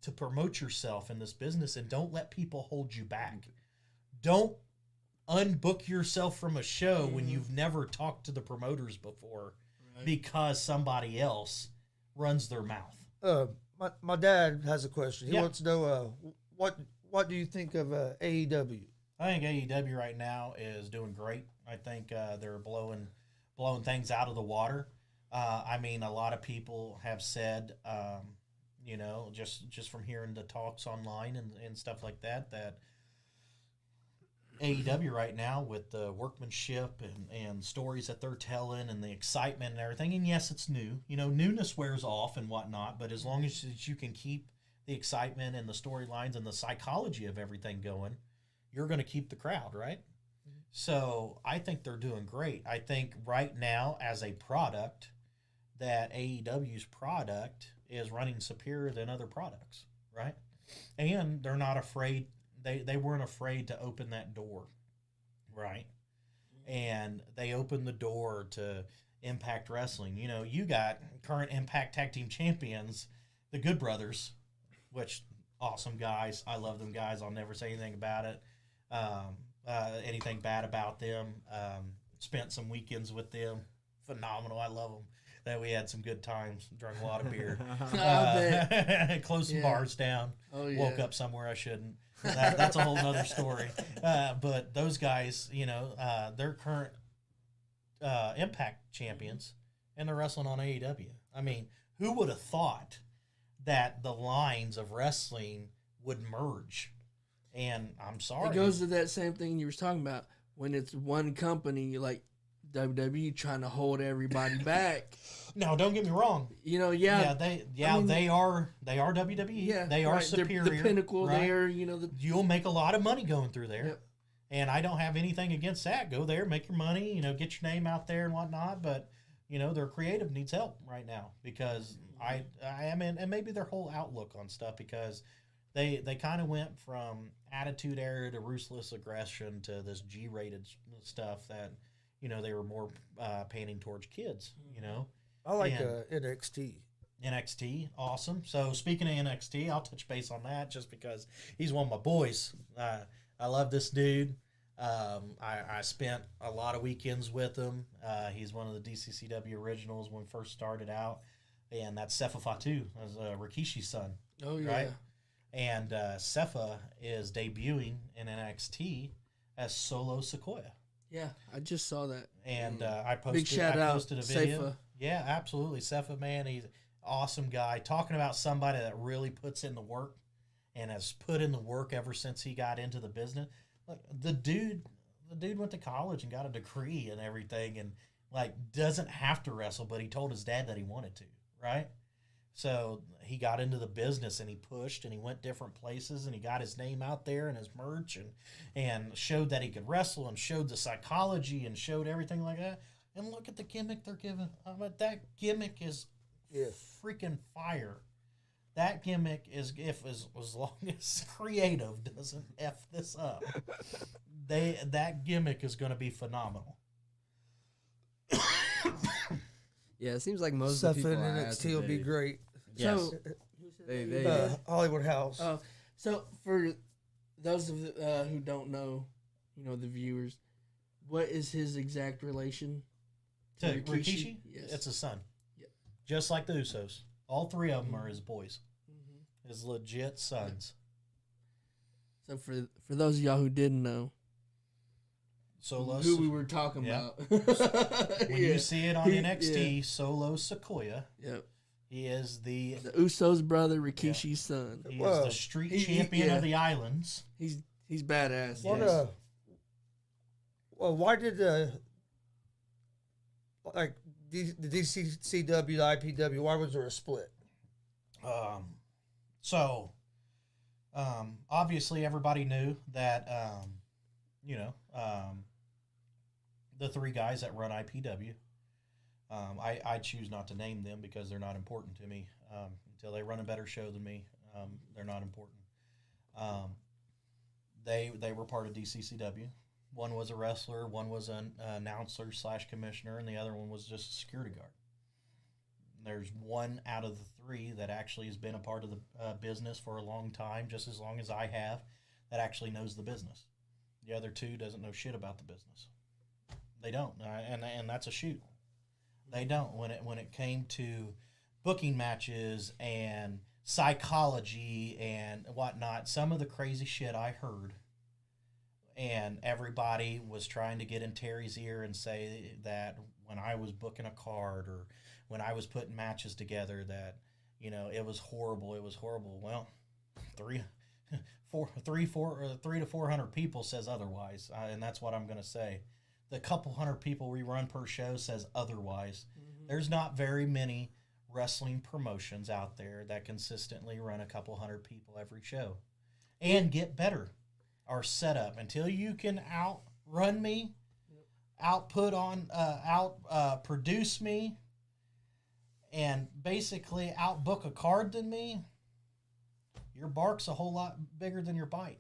to promote yourself in this business, and don't let people hold you back. Don't unbook yourself from a show when you've never talked to the promoters before because somebody else runs their mouth. My dad has a question. He Yeah. wants to know what do you think of AEW? I think AEW right now is doing great. I think they're blowing things out of the water. I mean, a lot of people have said, just from hearing the talks online and stuff like that AEW right now with the workmanship and stories that they're telling and the excitement and everything. And yes, it's new. You know, newness wears off and whatnot, but as long as you can keep the excitement and the storylines and the psychology of everything going, you're going to keep the crowd, right? So I think they're doing great. I think right now, as a product, that AEW's product is running superior than other products, right? And they're not afraid. They weren't afraid to open that door, right? And they opened the door to Impact Wrestling. You know, you got current Impact Tag Team Champions, the Good Brothers, which awesome guys. I love them guys. I'll never say anything about it. Anything bad about them. Spent some weekends with them. Phenomenal. I love them. That we had some good times. Drank a lot of beer. Closed some bars down. Oh, yeah. Woke up somewhere I shouldn't. That's a whole nother story. But those guys, you know, they're current Impact champions, and they're wrestling on AEW. I mean, who would have thought that the lines of wrestling would merge? And I'm sorry. It goes to that same thing you were talking about. When it's one company, like WWE trying to hold everybody back. No, don't get me wrong. You know, They are WWE. Yeah, they are right. superior. They're the pinnacle. Right? They're, you know, You'll make a lot of money going through there. Yep. And I don't have anything against that. Go there, make your money, you know, get your name out there and whatnot. But, you know, their creative needs help right now because I am in, and maybe their whole outlook on stuff because they kind of went from Attitude Era to Ruthless Aggression to this G-rated stuff that, you know, they were more painting towards kids, you know. I like NXT. NXT, awesome. So speaking of NXT, I'll touch base on that just because he's one of my boys. I love this dude. I spent a lot of weekends with him. He's one of the DCCW originals when we first started out, and that's Sefa Fatu, as Rikishi's son. Oh yeah. Right? And Sefa is debuting in NXT as Solo Sequoia. Yeah, I just saw that. And I posted, Big shout out, a video. Sefa. Yeah, absolutely. Sefa, man, he's an awesome guy. Talking about somebody that really puts in the work and has put in the work ever since he got into the business. Look, the dude went to college and got a degree and everything and, like, doesn't have to wrestle, but he told his dad that he wanted to, right? So he got into the business and he pushed and he went different places and he got his name out there and his merch and showed that he could wrestle and showed the psychology and showed everything like that. And look at the gimmick they're giving. That gimmick is freaking fire. That gimmick is, as long as creative doesn't F this up, that gimmick is going to be phenomenal. Yeah, it seems like most of the Stuff people in I asked NXT will be today, great. Yes. So, they Hollywood House. so for those of who don't know, you know, the viewers, what is his exact relation To Rikishi? Yes. It's his son. Yep. Just like the Usos. All three of them are his boys. His legit sons. So for those of y'all who didn't know, Solo who we were talking Yeah. about. When you see it on NXT, Solo Sequoia, Yep. he is the Usos' brother, Rikishi's son. he Well, is the street he- champion yeah. of the islands. He's badass. What Yes. well, why did the DCCW, the IPW, why was there a split? Obviously everybody knew that, the three guys that run IPW, I choose not to name them because they're not important to me. Until they run a better show than me, they're not important. They were part of DCCW. One was a wrestler, one was an announcer / commissioner, and the other one was just a security guard. There's one out of the three that actually has been a part of the business for a long time, just as long as I have, that actually knows the business. The other two doesn't know shit about the business. They don't, and that's a shoot. They don't. When it came to booking matches and psychology and whatnot, some of the crazy shit I heard, and everybody was trying to get in Terry's ear and say that when I was booking a card or when I was putting matches together that, you know, it was horrible. Well, 3 to 400 people says otherwise, and that's what I'm going to say. The couple hundred people we run per show says otherwise. There's not very many wrestling promotions out there that consistently run a couple hundred people every show and get better. Our setup, until you can outrun me, produce me, and basically outbook a card than me, your bark's a whole lot bigger than your bite.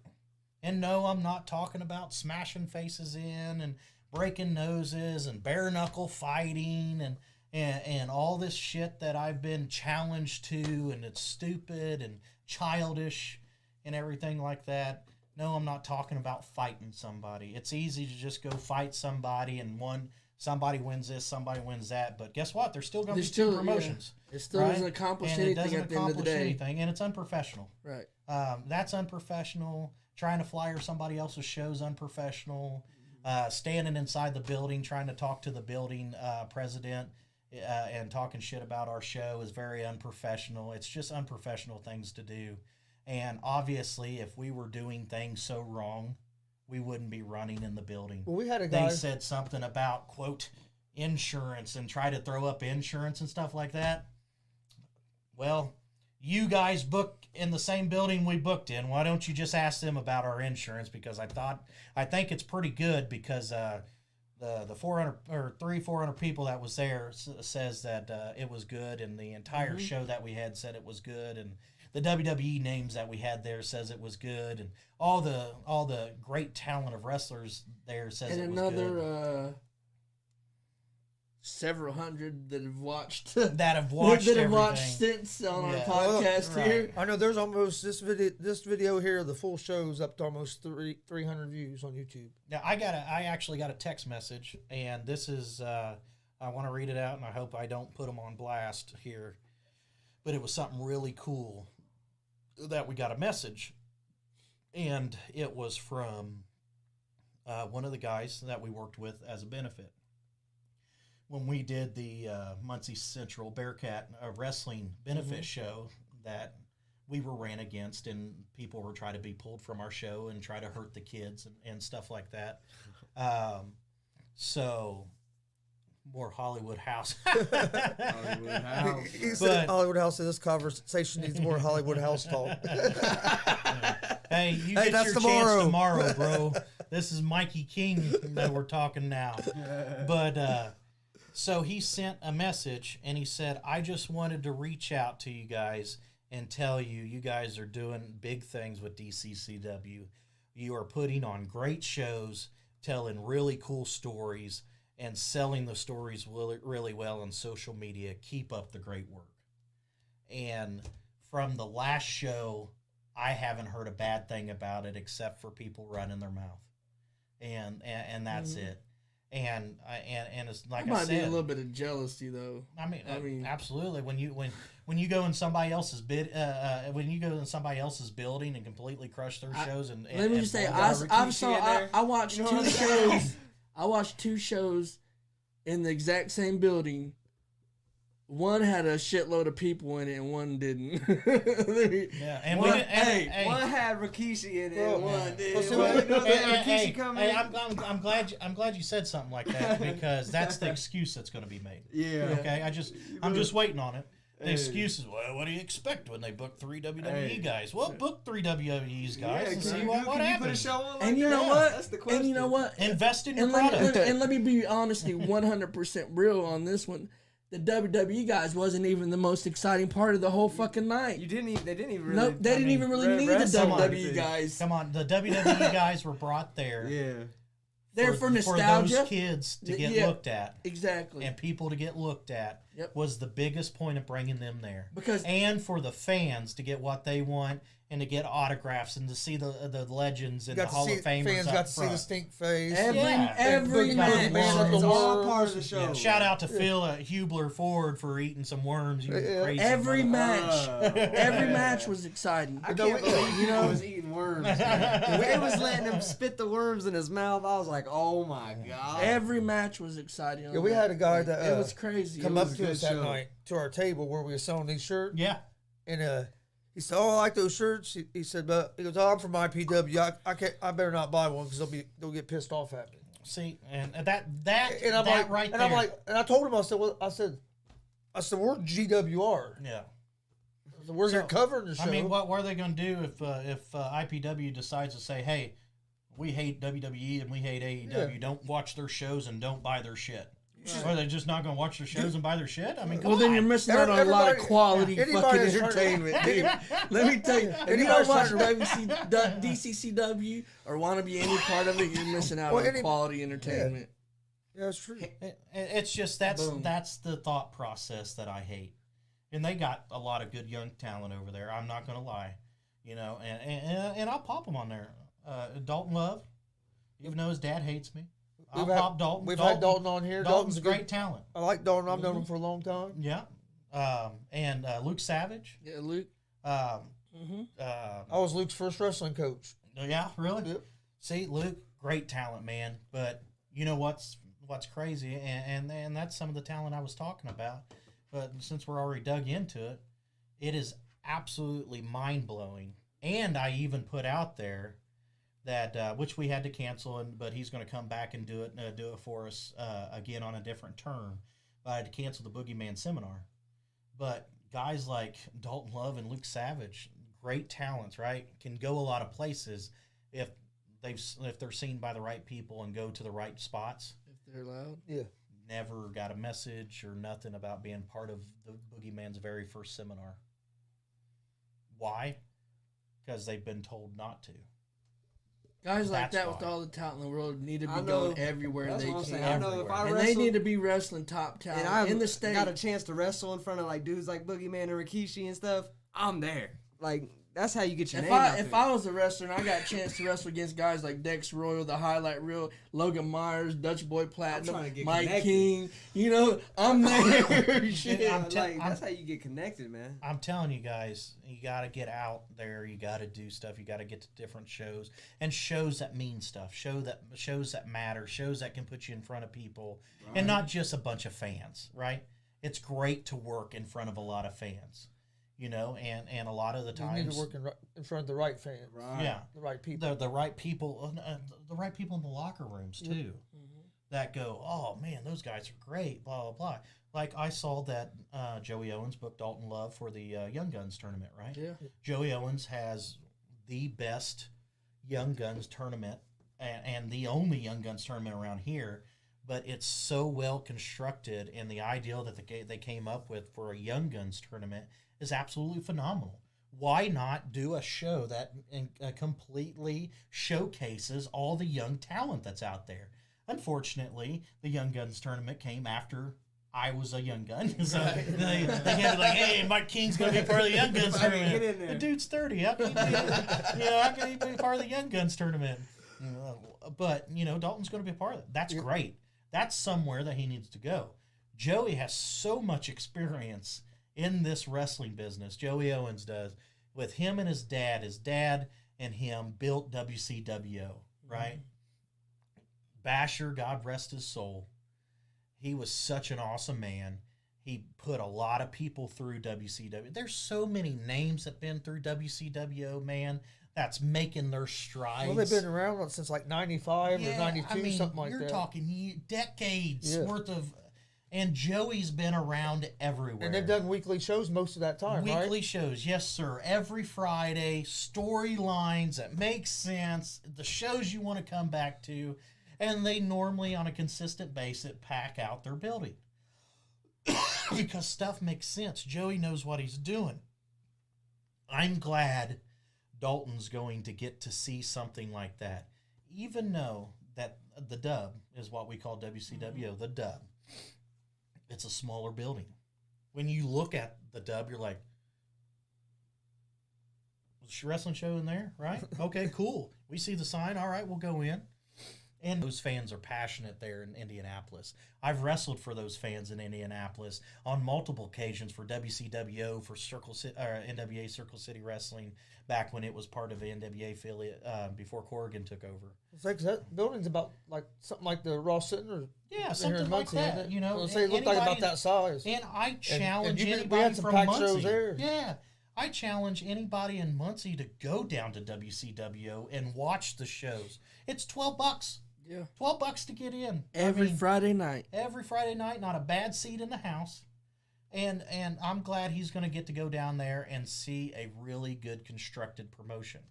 And no, I'm not talking about smashing faces in and breaking noses and bare knuckle fighting and all this shit that I've been challenged to, and it's stupid and childish and everything like that. No, I'm not talking about fighting somebody. It's easy to just go fight somebody and somebody wins this, somebody wins that. But guess what? There's still going to be two promotions. Yeah. It still doesn't accomplish anything at the end of the day. Anything, and it's unprofessional. Right. That's unprofessional. Trying to flyer somebody else's show is unprofessional. Standing inside the building trying to talk to the building president and talking shit about our show is very unprofessional. It's just unprofessional things to do. And obviously, if we were doing things so wrong, we wouldn't be running in the building. Well, we had a guy. They said something about, quote, insurance and try to throw up insurance and stuff like that. Well, you guys book in the same building we booked in. Why don't you just ask them about our insurance? Because I think it's pretty good, because the 400 people that was there says that it was good, and the entire show that we had said it was good, and the WWE names that we had there says it was good, and all the great talent of wrestlers there says it was good. And another several hundred that have watched since on our podcast here. I know there's almost this video here. The full show's up to almost 300 views on YouTube. Now I actually got a text message, and this is I want to read it out, and I hope I don't put them on blast here, but it was something really cool that we got a message, and it was from one of the guys that we worked with as a benefit when we did the Muncie Central Bearcat wrestling benefit show that we were ran against, and people were trying to be pulled from our show and try to hurt the kids and stuff like that. So more Hollywood House. Hollywood House. He said Hollywood House. This conversation needs more Hollywood House talk. Hey, you get your chance tomorrow, bro. This is Mikey King that we're talking now. But so he sent a message, and he said, I just wanted to reach out to you guys and tell you guys are doing big things with DCCW. You are putting on great shows, telling really cool stories, and selling the stories really well on social media. Keep up the great work. And from the last show, I haven't heard a bad thing about it except for people running their mouth. And that's it. And it's like I said, might be a little bit of jealousy though. I mean, absolutely. When you go in somebody else's when you go in somebody else's building and completely crush their shows and let me just say, I watched two shows. I watched two shows in the exact same building. One had a shitload of people in it, and one didn't. Yeah, and one had Rikishi in it, and one didn't. I'm glad you said something like that, because that's the excuse that's going to be made. Yeah. Okay. I'm just waiting on it. The excuse is, well, what do you expect when they book 3 WWE guys? Well, book 3 WWE's guys and see what happens. And you know what? That's the question. And you know what? Invest in your product. And let me be honestly 100% real on this one. The WWE guys wasn't even the most exciting part of the whole fucking night. They didn't even really. No, they didn't even really need the WWE guys. Come on, the WWE guys were brought there. Yeah. They're for nostalgia. For those kids to get looked at. Exactly. And people to get looked at was the biggest point of bringing them there. And for the fans to get what they want and to get autographs and to see the legends and the Hall of Famers. Fans got to see the stink face. Every match. It's all part of the show. Yeah, shout out to Phil Hubler Ford for eating some worms. You crazy every match was exciting. I can't believe he was eating worms. It was letting him spit the worms in his mouth. I was like, oh my god. Every match was exciting. Yeah, we had a guy that it was crazy. Come up to us that night to our table where we were selling these shirts. Yeah. And He said, "Oh, I like those shirts." He said, "But he goes, oh, I'm from IPW. I can't. I better not buy one because they'll get pissed off at me." See, and that And I'm that like, right and there. I'm like, and I told him, I said, "Well, I said, we're G.W.R. yeah. So we're here covering the show." I mean, what are they going to do if IPW decides to say, "Hey, we hate WWE and we hate AEW. Yeah. Don't watch their shows and don't buy their shit." Or are they just not going to watch their shows and buy their shit? I mean, come Well, then on. you're missing out on a lot of Everybody- quality anybody fucking that's trying to- entertainment, dude. Let me tell you, if you Anybody's don't watch trying DCCW or want to be any part of it, you're missing out Well, on quality entertainment. Yeah, that's true. It's just that's Boom. that's the thought process that I hate. And they got a lot of good young talent over there. I'm not going to lie, and I'll pop them on there. Dalton Love, even though his dad hates me, I'll pop Dalton. We've had Dalton on here. Dalton's good. great talent. I like Dalton. I've known him for a long time. Yeah, and Luke Savage. Yeah, Luke. I was Luke's first wrestling coach. Yeah, really. Yep. See, Luke, great talent, man. But you know what's crazy, and that's some of the talent I was talking about. But since we're already dug into it, it is absolutely mind blowing. And I even put out there that which we had to cancel, but he's going to come back and do it for us again on a different term. But I had to cancel the Boogeyman seminar. But guys like Dalton Love and Luke Savage, great talents, right? Can go a lot of places if they're seen by the right people and go to the right spots. If they're loud. Yeah. Never got a message or nothing about being part of the Boogeyman's very first seminar. Why? Because they've been told not to. Guys like That's that why. with all the talent in the world need to be I know. going everywhere That's they what I'm can. saying. I know if I And wrestle, they need to be wrestling top talent and I in the state. got a chance to wrestle in front of like dudes like Boogeyman and Rikishi and stuff, I'm there. Like that's how you get your If name out if there. I was a wrestler and I got a chance to wrestle against guys like Dex Royal, the Highlight Reel, Logan Myers, Dutch Boy trying to Platinum, get Mike connected. King, I'm there. Shit. That's how you get connected, man. I'm telling you guys, you got to get out there. You got to do stuff. You got to get to different shows and shows that mean stuff. Shows that matter. Shows that can put you in front of people and not just a bunch of fans. Right? It's great to work in front of a lot of fans. And a lot of the times You need to work in front of the right fans. Right. yeah, The right people. the right people, the right people in the locker rooms too, that go, oh man, those guys are great, blah blah blah. Like I saw that Joey Owens booked Dalton Love for the Young Guns tournament, right? Yeah. Joey Owens has the best Young Guns tournament and the only Young Guns tournament around here. But it's so well constructed, and the ideal that they came up with for a Young Guns tournament is absolutely phenomenal. Why not do a show that completely showcases all the young talent that's out there? Unfortunately, the Young Guns tournament came after I was a young gun. So they had to like, hey, Mike King's going to be part of the Young Guns Get in tournament. there. The dude's 30. How can he be part of the Young Guns tournament? But, Dalton's going to be a part of it. That's great. That's somewhere that he needs to go. Joey has so much experience in this wrestling business. Joey Owens does. With him and his dad and him built WCW, right? Basher, God rest his soul. He was such an awesome man. He put a lot of people through WCW. There's so many names that been through WCW, man, that's making their strides. Well, they've been around since like 95 or 92, something like you're that. You're talking decades Yeah. worth of... And Joey's been around everywhere. And they've done weekly shows most of that time, right? Weekly shows, yes, sir. Every Friday, storylines that make sense, the shows you want to come back to, and they normally, on a consistent basis, pack out their building. Because stuff makes sense. Joey knows what he's doing. I'm glad Dalton's going to get to see something like that, even though that the dub is what we call WCW, the dub. It's a smaller building. When you look at the dub, you're like, "Was a wrestling show in there, right? Okay, cool. We see the sign. All right, we'll go in." And those fans are passionate there in Indianapolis. I've wrestled for those fans in Indianapolis on multiple occasions for WCWO, for NWA Circle City Wrestling, back when it was part of the NWA affiliate before Corrigan took over. It's like that building's about like something like the Raw Center. Yeah, here something in like Muncie, that. isn't it? Say it looked like about that size. And I challenge we anybody had some from packed Muncie. shows there. Yeah, I challenge anybody in Muncie to go down to WCWO and watch the shows. It's $12. Yeah. $12 to get in. Every Friday night. Every Friday night, not a bad seat in the house. And I'm glad he's going to get to go down there and see a really good constructed promotion.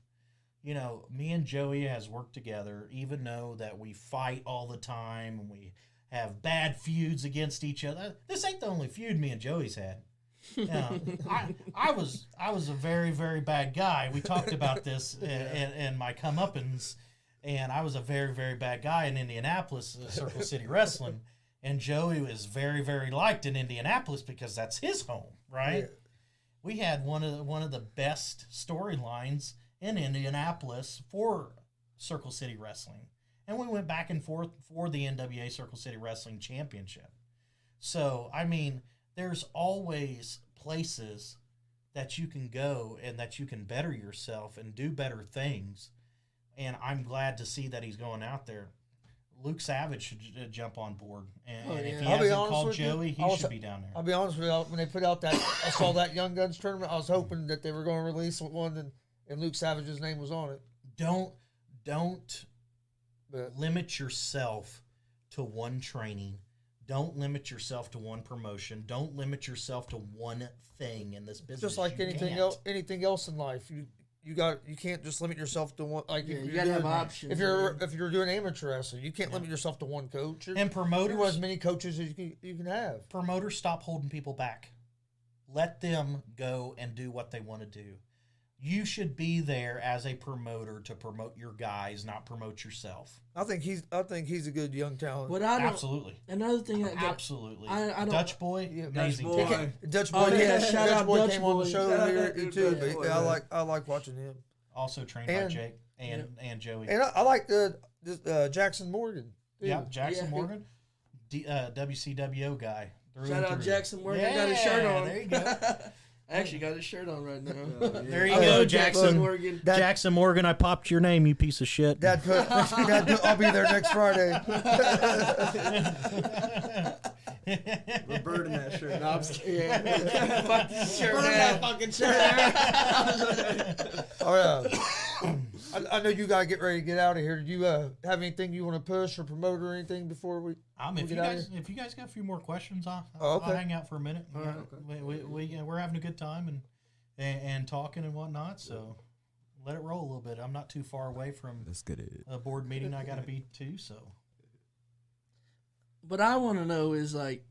You know, me and Joey has worked together, even though that we fight all the time and we have bad feuds against each other. This ain't the only feud me and Joey's had. I was a very, very bad guy. We talked about this in my comeuppance, and I was a very, very bad guy in Indianapolis, Circle City Wrestling. And Joey was very, very liked in Indianapolis because that's his home, right? Yeah. We had one of the best storylines in Indianapolis for Circle City Wrestling. And we went back and forth for the NWA Circle City Wrestling Championship. So, I mean, there's always places that you can go and that you can better yourself and do better things. And I'm glad to see that he's going out there. Luke Savage should jump on board. And if he I'll be hasn't honest called with you, Joey, he should be down there. I'll be honest with you. When they put out that, I saw that Young Guns tournament. I was hoping that they were going to release one, and Luke Savage's name was on it. Don't But limit yourself to one training. Don't limit yourself to one promotion. Don't limit yourself to one thing in this business. just like You anything can't. else, in life, you can't just limit yourself to one. Like Yeah, if you you're gotta have doing- options. If you're doing amateur wrestling, you can't limit yourself to one coach. And You promoters, want as many coaches as you can have. promoters, stop holding people back. Let them go and do what they want to do. You should be there as a promoter to promote your guys, not promote yourself. I think he's a good young talent. What I don't, Absolutely. another thing that got, Absolutely. I don't- Dutch Boy, Yeah, amazing. Dutch Boy. talent. Dutch Boy, Oh, yeah, shout out Boy Dutch came on the Boy. show Shout out here Dutch too. Boy. But I like watching him. Also trained by And- Jake and Joey. And I like Jackson Morgan. too. Yeah, Jackson Yeah. Morgan, WCWO guy. through shout and out through. Jackson Morgan. I got his shirt on. There you go. I actually got his shirt on right now. There you I go, love Jackson. Morgan. That- Jackson Morgan, I popped your name, you piece of shit. Dad put, I'll be there next Friday. We're birding that shirt. No, I'm just kidding. Yeah. Fuck this shirt. Burn man. that fucking shirt. Oh yeah. I know you gotta get ready to get out of here. Do you have anything you want to push or promote or anything before we? If get you out guys of if you guys got a few more questions, I'll okay. hang out for a minute. All right. We're having a good time and talking and whatnot. So let it roll a little bit. I'm not too far away from That's good. a board meeting I got to be to. So What I want to know is like,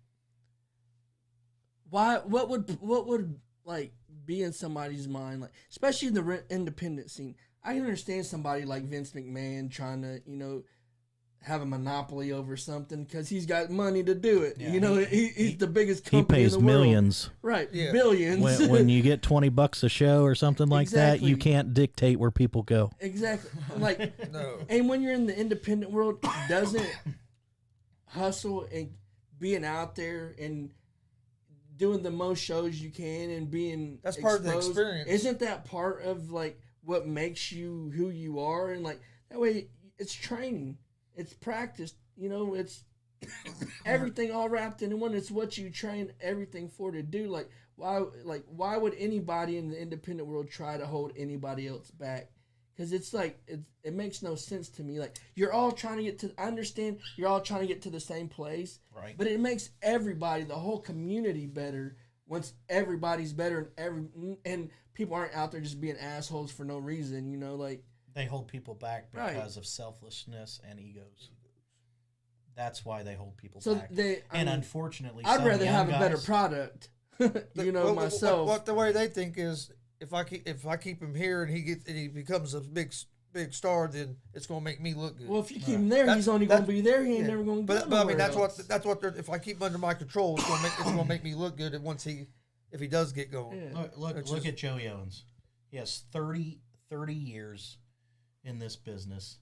what would like be in somebody's mind, like especially in the independent scene. I can understand somebody like Vince McMahon trying to have a monopoly over something because he's got money to do it. Yeah, He's the biggest company in the world. Right, Yeah. billions. when you get $20 a show or something like that, you Exactly. can't dictate where people go. Exactly. Like, No. and when you're in the independent world, doesn't hustle and being out there and doing the most shows you can and being That's part of the exposed, experience. Isn't that part of like what makes you who you are? And like that way, it's training, it's practice. It's everything all wrapped in one. It's what you train everything for to do. Like why would anybody in the independent world try to hold anybody else back? Because it's like it makes no sense to me. Like you're all trying to get to. I understand you're all trying to get to the same place, Right. but it makes everybody, the whole community, better once everybody's better and people aren't out there just being assholes for no reason. Like They hold people back Right. because of selfless and egos. That's why they hold people so back. and Unfortunately, I'd some rather young have a better guys- product. Myself. What the way they think is if I keep him here and he becomes a big star, then it's gonna make me look good. Well, if you keep him there, That- he's only that- going to be there. He ain't Yeah. never going to go But I mean nowhere else. that's what they're, if I keep him under my control, it's gonna make me look good. And if he does get going, Yeah. Look It's at just- Joey Owens. He has 30 years in this business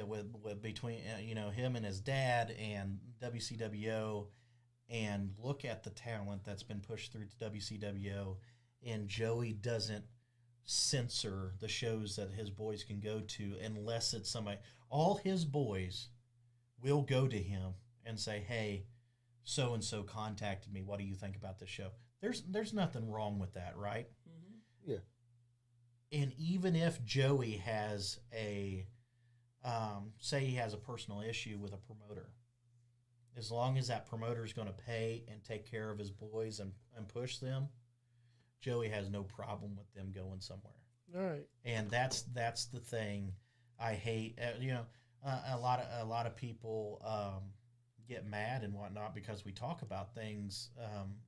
with between him and his dad and WCWO, and look at the talent that's been pushed through to WCWO, and Joey doesn't censor the shows that his boys can go to unless it's somebody. All his boys will go to him and say, hey, so-and-so contacted me. What do you think about this show? There's nothing wrong with that, right? Yeah. And even if Joey has a, say he has a personal issue with a promoter, as long as that promoter is going to pay and take care of his boys and push them, Joey has no problem with them going somewhere. All right. And that's the thing I hate. A lot of people get mad and whatnot because we talk about things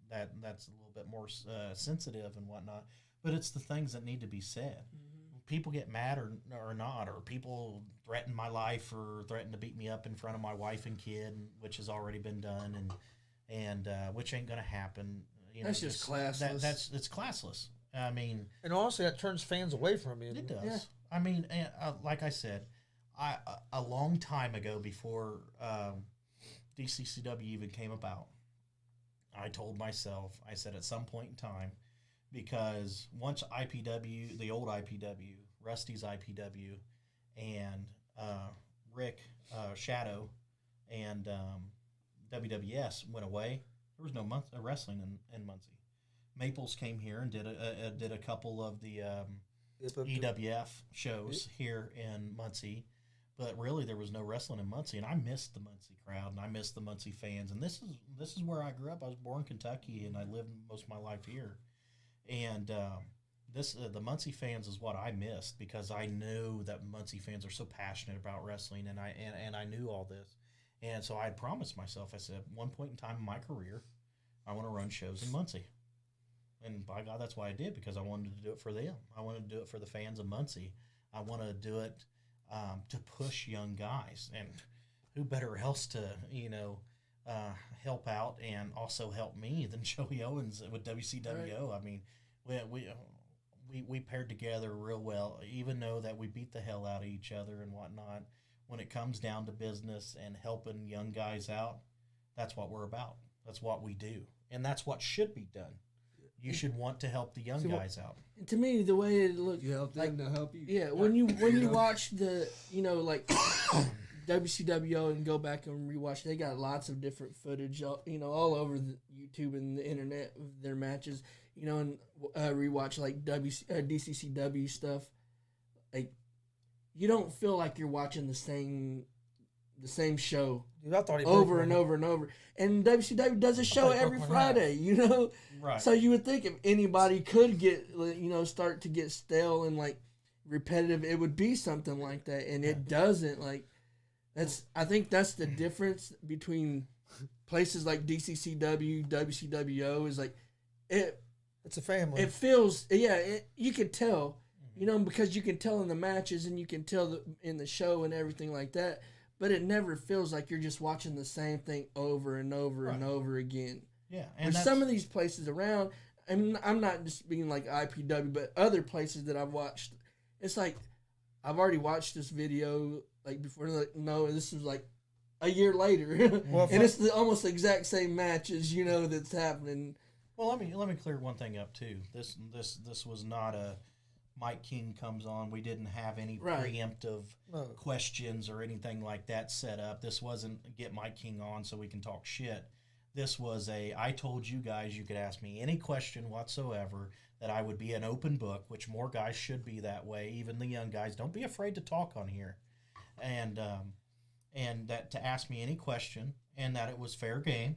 that's a little bit more sensitive and whatnot. But it's the things that need to be said. Mm-hmm. People get mad or not, or people threaten my life or threaten to beat me up in front of my wife and kid, which has already been done, and which ain't gonna happen. That's just classless. It's classless. I mean, and honestly, that turns fans away from you. It does. Yeah. I mean, like I said, a long time ago, before DCCW even came about, I told myself, I said at some point in time, because once IPW, the old IPW, Rusty's IPW, and Rick Shadow and WWS went away, there was no wrestling in Muncie. Maples came here and did a couple of the EWF shows here in Muncie, but really there was no wrestling in Muncie, and I missed the Muncie crowd and I missed the Muncie fans. And this is where I grew up. I was born in Kentucky and I lived most of my life here, and the Muncie fans is what I missed, because I knew that Muncie fans are so passionate about wrestling, and I knew all this, and so I had promised myself. I said, at one point in time in my career, I want to run shows in Muncie. And by God, that's why I did, because I wanted to do it for them. I wanted to do it for the fans of Muncie. I want to do it to push young guys. And who better else to, help out and also help me than Joey Owens with WCWO? Right. I mean, we paired together real well, even though that we beat the hell out of each other and whatnot. When it comes down to business and helping young guys out, that's what we're about. That's what we do. And that's what should be done. You should want to help the young guys out. To me, the way it looks, you help them to help you. Yeah, when you watch the WCWO and go back and rewatch, they got lots of different footage, all over the YouTube and the internet of their matches. And rewatch like DCCW stuff. Like, you don't feel like you're watching the same show. Dude, I thought over and over and over. And WCW does a show every Friday, Right. So you would think if anybody could get, start to get stale and like repetitive, it would be something like that. And it doesn't. Like, I think that's the difference between places like DCCW, WCWO is like, it's a family. It feels, you can tell, because you can tell in the matches and you can tell in the show and everything like that. But it never feels like you're just watching the same thing over and over and over again. Yeah, and some of these places around, and I'm not just being like IPW, but other places that I've watched, it's like I've already watched this video like before. Like, no, this was like a year later, and it's almost the exact same matches, that's happening. Well, let me clear one thing up too. This was not a Mike King comes on. We didn't have any preemptive questions or anything like that set up. This wasn't get Mike King on so we can talk shit. This was I told you guys you could ask me any question whatsoever, that I would be an open book, which more guys should be that way, even the young guys. Don't be afraid to talk on here. And that to ask me any question, and that it was fair game,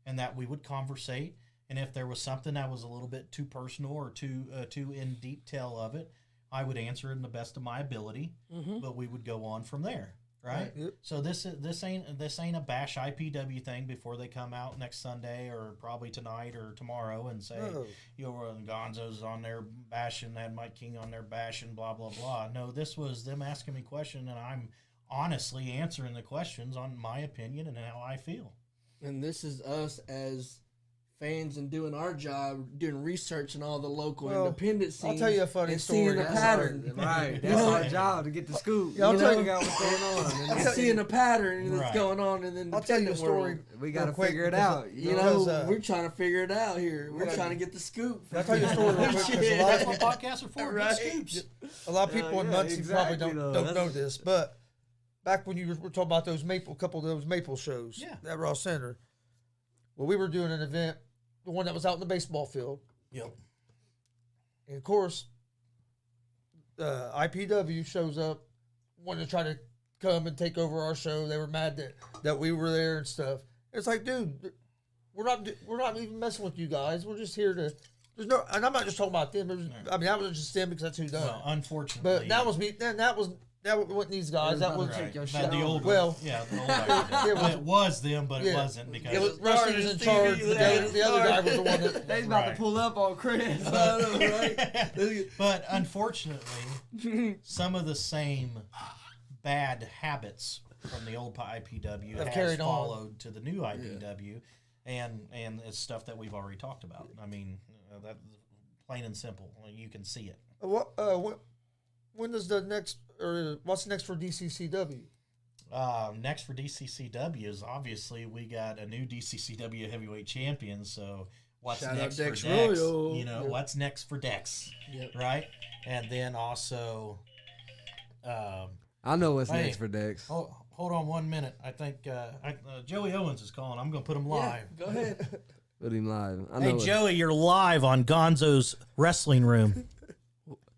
and that we would conversate. And if there was something that was a little bit too personal or too in detail of it, I would answer it in the best of my ability. Mm-hmm. But we would go on from there, right? Yep. So this ain't a bash IPW thing before they come out next Sunday or probably tonight or tomorrow and say Gonzo's on there bashing, had Mike King on there bashing, blah blah blah. No, this was them asking me questions, and I'm honestly answering the questions on my opinion and how I feel. And this is us as fans and doing our job, doing research in all the local independent scenes. I'll tell you a funny story. Seeing the pattern. Right. That's our job, to get the scoop. Yeah, I'll tell you what's going on. And seeing the pattern that's going on in the independent I'll tell you a story. world. We got to figure it out. We're trying to figure it out here. We're trying to get the scoop. I'll tell you a story real quick. That's what podcasts are for, get scoops. A lot of people in Muncie probably don't know this, but back when you were talking about a couple of those Maple shows at Ross Center, well, we were doing an event, the one that was out in the baseball field. Yep. And of course, IPW shows up, wanted to try to come and take over our show. They were mad that we were there and stuff. It's like, dude, we're not even messing with you guys. We're just here to. There's no, and I'm not just talking about them. I mean, that was just them because that's who done it. Well, unfortunately, But that was me. Then that wasn't these guys. That was Take your right. shit The off. old Well, the old IPW. It was them, but it Yeah. wasn't because it was wrestling was in charge. The other guy was the one that. They's about Right. to pull up on Chris. I know, right? But unfortunately, some of the same bad habits from the old IPW Have has carried on. followed to the new IPW, and it's stuff that we've already talked about. I mean, that plain and simple. You can see it. When does the next or what's next for DCCW? Next for DCCW is obviously we got a new DCCW heavyweight champion. So what's Shout out next for Dex Dex? Royal. You know, what's next for Dex? Yep. Right? And then also, I know what's Hey. next for Dex. hold on 1 minute. I think Joey Owens is calling. I'm going to put him live. Go ahead. Put him live. I know Hey, what- Joey, you're live on Gonzo's Wrestling Room.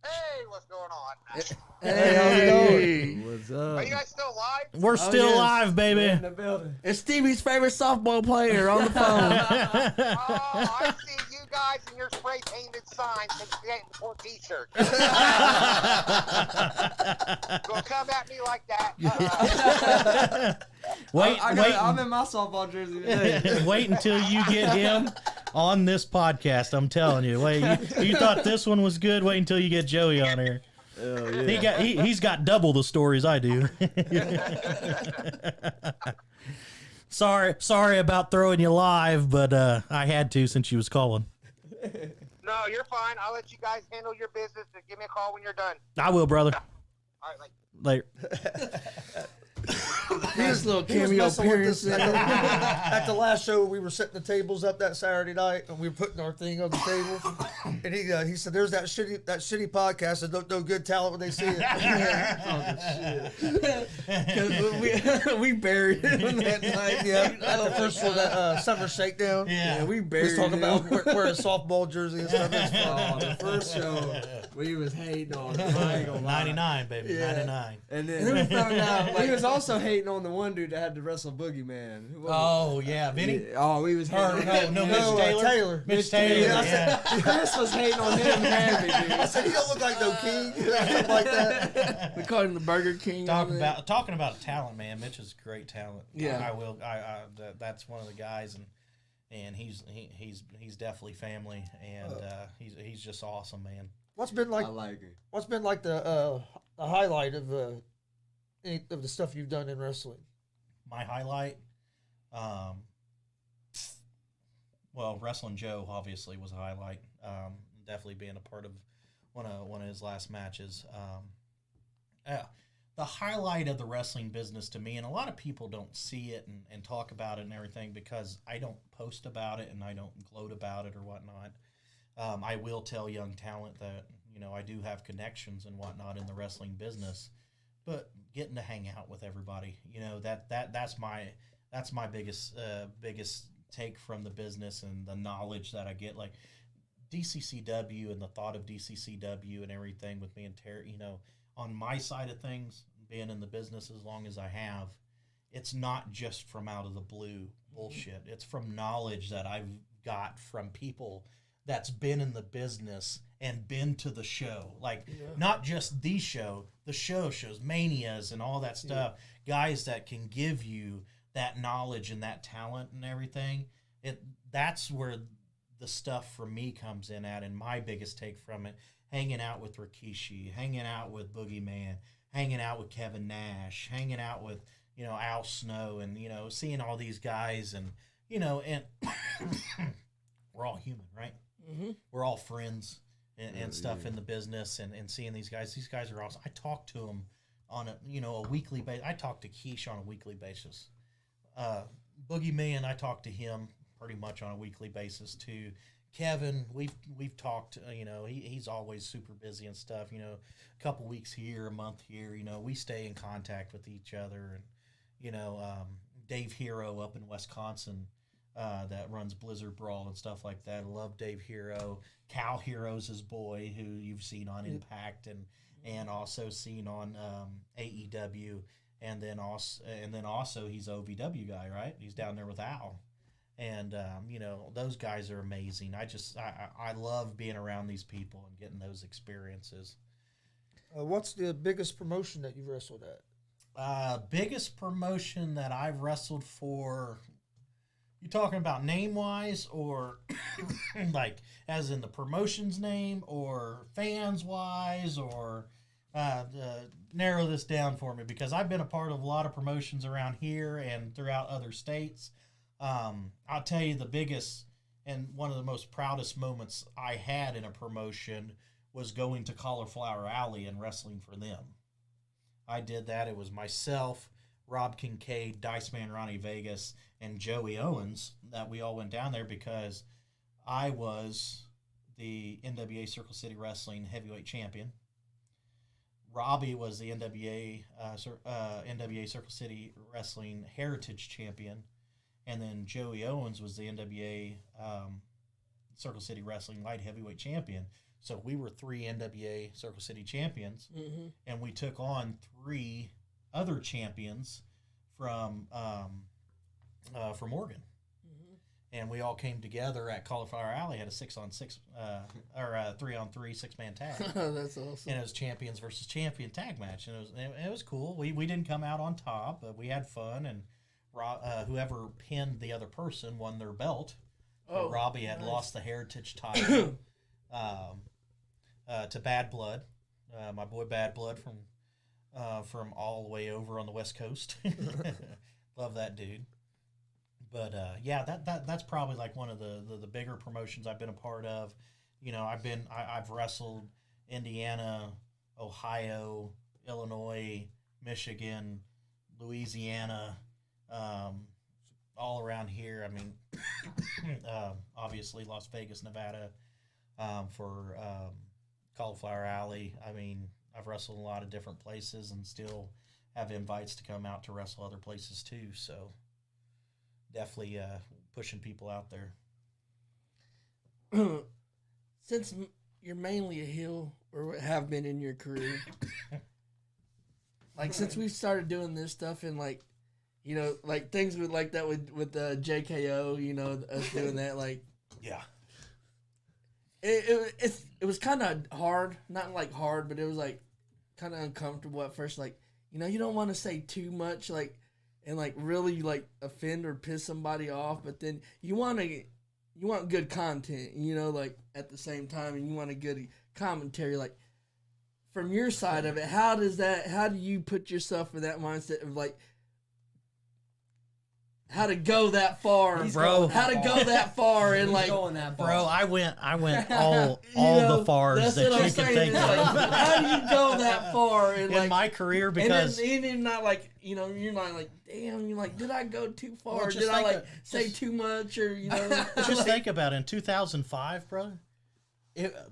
Hey, what's going on? Hey, how's it going? What's Are up? you guys still live? We're still yes. live, baby. In the building. It's Stevie's favorite softball player on the phone. Oh, I see you guys in your spray painted signs and getting for T-shirts. Don't come at me like that. Wait, I'm in my softball jersey today. wait until you get him on this podcast. I'm telling you. Wait, you thought this one was good? Wait until you get Joey on here. Hell yeah. He's got double the stories I do. Sorry about throwing you live, but I had to since you was calling. No, you're fine. I'll let you guys handle your business and give me a call when you're done. I will, brother. All right, like. Later. His little He was cameo messing with appearance. us at the last show. We were setting the tables up that Saturday night, and we were putting our thing on the table. And he said, "There's that shitty podcast that don't know good talent when they see it." 'Cause we buried him that night. Yeah, at the first one, that summer shakedown. Yeah. We We buried was talking him. about wearing a softball jersey and stuff. It's fun. Oh, the first show we was hating on him. I ain't gonna lie. 99, baby. Yeah. 99. And And then we then found out, he was also hating on the one dude that had to wrestle Boogeyman. Who was it? Oh, yeah. Vinny? Oh, we was hating No, on Mitch No, Taylor. Taylor. Mitch Taylor. Yeah, I Yeah. Chris was hating on him heavy, I dude. said, "You don't look like no king," something like that. We called him the Burger King. Talking about talent, man. Mitch is great talent. Yeah. That's one of the guys, and he's definitely family, and he's just awesome, man. What's been I like? like her. What's been like the highlight of any of the stuff you've done in wrestling? My highlight, well, Wrestling Joe obviously was a highlight. Definitely being a part of one of his last matches. The highlight of the wrestling business to me, and a lot of people don't see it and talk about it and everything because I don't post about it and I don't gloat about it or whatnot. I will tell young talent that, I do have connections and whatnot in the wrestling business, but getting to hang out with everybody, that's my biggest take from the business and the knowledge that I get. Like DCCW and the thought of DCCW and everything with me and Terry, on my side of things, being in the business as long as I have, it's not just from out of the blue bullshit. It's from knowledge that I've got from people that's been in the business and been to the show. Like, not just the show, shows, manias and all that stuff. Guys that can give you that knowledge and that talent and everything. That's where the stuff for me comes in at, and my biggest take from it, hanging out with Rikishi, hanging out with Boogeyman, hanging out with Kevin Nash, hanging out with, Al Snow, and, seeing all these guys, and, and we're all human, right? Mm-hmm. We're all friends and stuff in the business, and seeing these guys are awesome. I talk to them on a weekly basis. I talk to Keish on a weekly basis. Boogeyman, I talk to him pretty much on a weekly basis too. Kevin, we've talked. He's always super busy and stuff. A couple weeks here, a month here. We stay in contact with each other, and Dave Hero up in Wisconsin. that runs Blizzard Brawl and stuff like that. I love Dave Hero. Cal Hero's his boy, who you've seen on Impact and also seen on AEW, and then also he's OVW guy, right? He's down there with Al, and those guys are amazing. I love being around these people and getting those experiences. What's the biggest promotion that you've wrestled at? Biggest promotion that I've wrestled for. You talking about name-wise, or like as in the promotion's name, or fans-wise, or narrow this down for me, because I've been a part of a lot of promotions around here and throughout other states. I'll tell you the biggest and one of the most proudest moments I had in a promotion was going to Cauliflower Alley and wrestling for them. I did that. It was myself, Rob Kincaid, Dice Man Ronnie Vegas, and Joey Owens that we all went down there because I was the NWA Circle City Wrestling heavyweight champion. Robbie was the NWA Circle City Wrestling heritage champion. And then Joey Owens was the NWA Circle City Wrestling light heavyweight champion. So we were 3 NWA Circle City champions, and we took on 3 other champions from Oregon. And we all came together at Cauliflower Alley, had a 6-on-6 or a 3-on-3 6-man tag. That's awesome. And it was champions versus champion tag match, and it was cool. We didn't come out on top, but we had fun, and whoever pinned the other person won their belt. Robbie had lost the heritage title to Bad Blood, my boy Bad Blood from all the way over on the West Coast. Love that dude. But that's probably like one of the bigger promotions I've been a part of. I've wrestled Indiana, Ohio, Illinois, Michigan, Louisiana, all around here. I mean, obviously Las Vegas, Nevada, for Cauliflower Alley. I mean, I've wrestled in a lot of different places and still have invites to come out to wrestle other places too. So definitely pushing people out there. Since you're mainly a heel, or have been in your career, like since we've started doing this stuff and like things with like that with JKO, us doing that, like it was kind of hard, not like hard, but it was like kind of uncomfortable at first. Like you don't want to say too much, like and like really like offend or piss somebody off, but then you want good content, like at the same time, and you want a good commentary. Like from your side of it, how do you put yourself in that mindset of like how to go that far, bro? How to go that far and like, bro, I went all the fars that you can think of. Like, how do you go that far in my career? Because and then not like you're not like, damn, you're like, did I go too far? Did I say too much or Just think about it. In 2005, brother,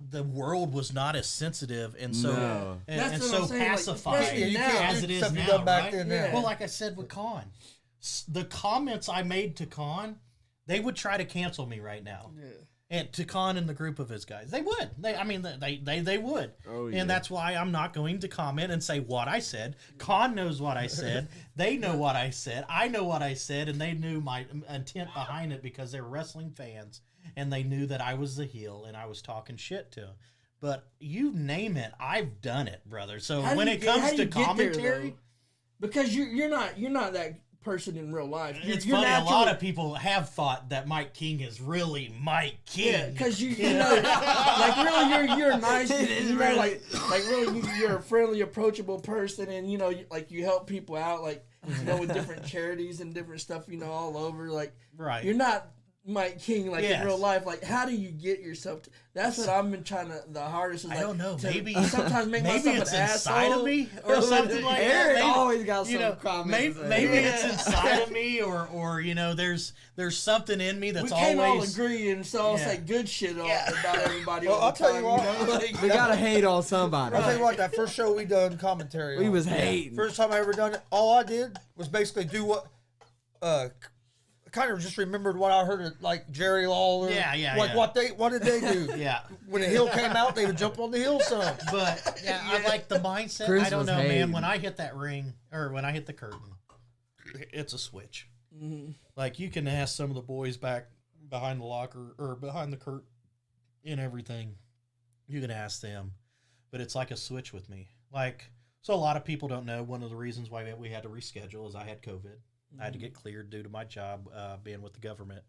the world was not as sensitive and so and so pacified as it is now, right? Well, like I said with Khan. The comments I made to Khan, they would try to cancel me right now. Yeah. And to Khan and the group of his guys. They would. They would. Oh, yeah. And that's why I'm not going to comment and say what I said. Khan knows what I said. They know what I said. I know what I said, and they knew my intent behind it because they were wrestling fans, and they knew that I was the heel, and I was talking shit to them. But you name it, I've done it, brother. So when it comes to commentary... Because you're not that person in real life. It's funny. A lot of people have thought that Mike King is really Mike King. Yeah, because like really, you're nice. Like really, you're a friendly, approachable person, and like you help people out, like with different charities and different stuff, all over. Like, right. You're not Mike King in real life. Like, how do you get yourself to? That's what I've been trying to. The hardest is, like, I don't know. Maybe sometimes make myself it's an inside asshole of me or something like that. Eric always got some comments. Maybe it's inside of me, or there's something in me that's we can't all agree, and so I'll say good shit about everybody. Well, I'll tell you what. We gotta hate on somebody. I'll tell you what. That first show we done commentary, we was hating. First time I ever done it, all I did was basically do what kind of just remembered what I heard of, like Jerry Lawler. Like what did they do? Yeah. When the hill came out, they would jump on the hill some. But I like the mindset. Chris I don't was know, man. hating. When I hit that ring, or when I hit the curtain, it's a switch. Like, you can ask some of the boys back behind the locker or behind the curtain and everything. You can ask them, but it's like a switch with me. Like, so a lot of people don't know. One of the reasons why we had to reschedule is I had COVID. I had to get cleared due to my job being with the government.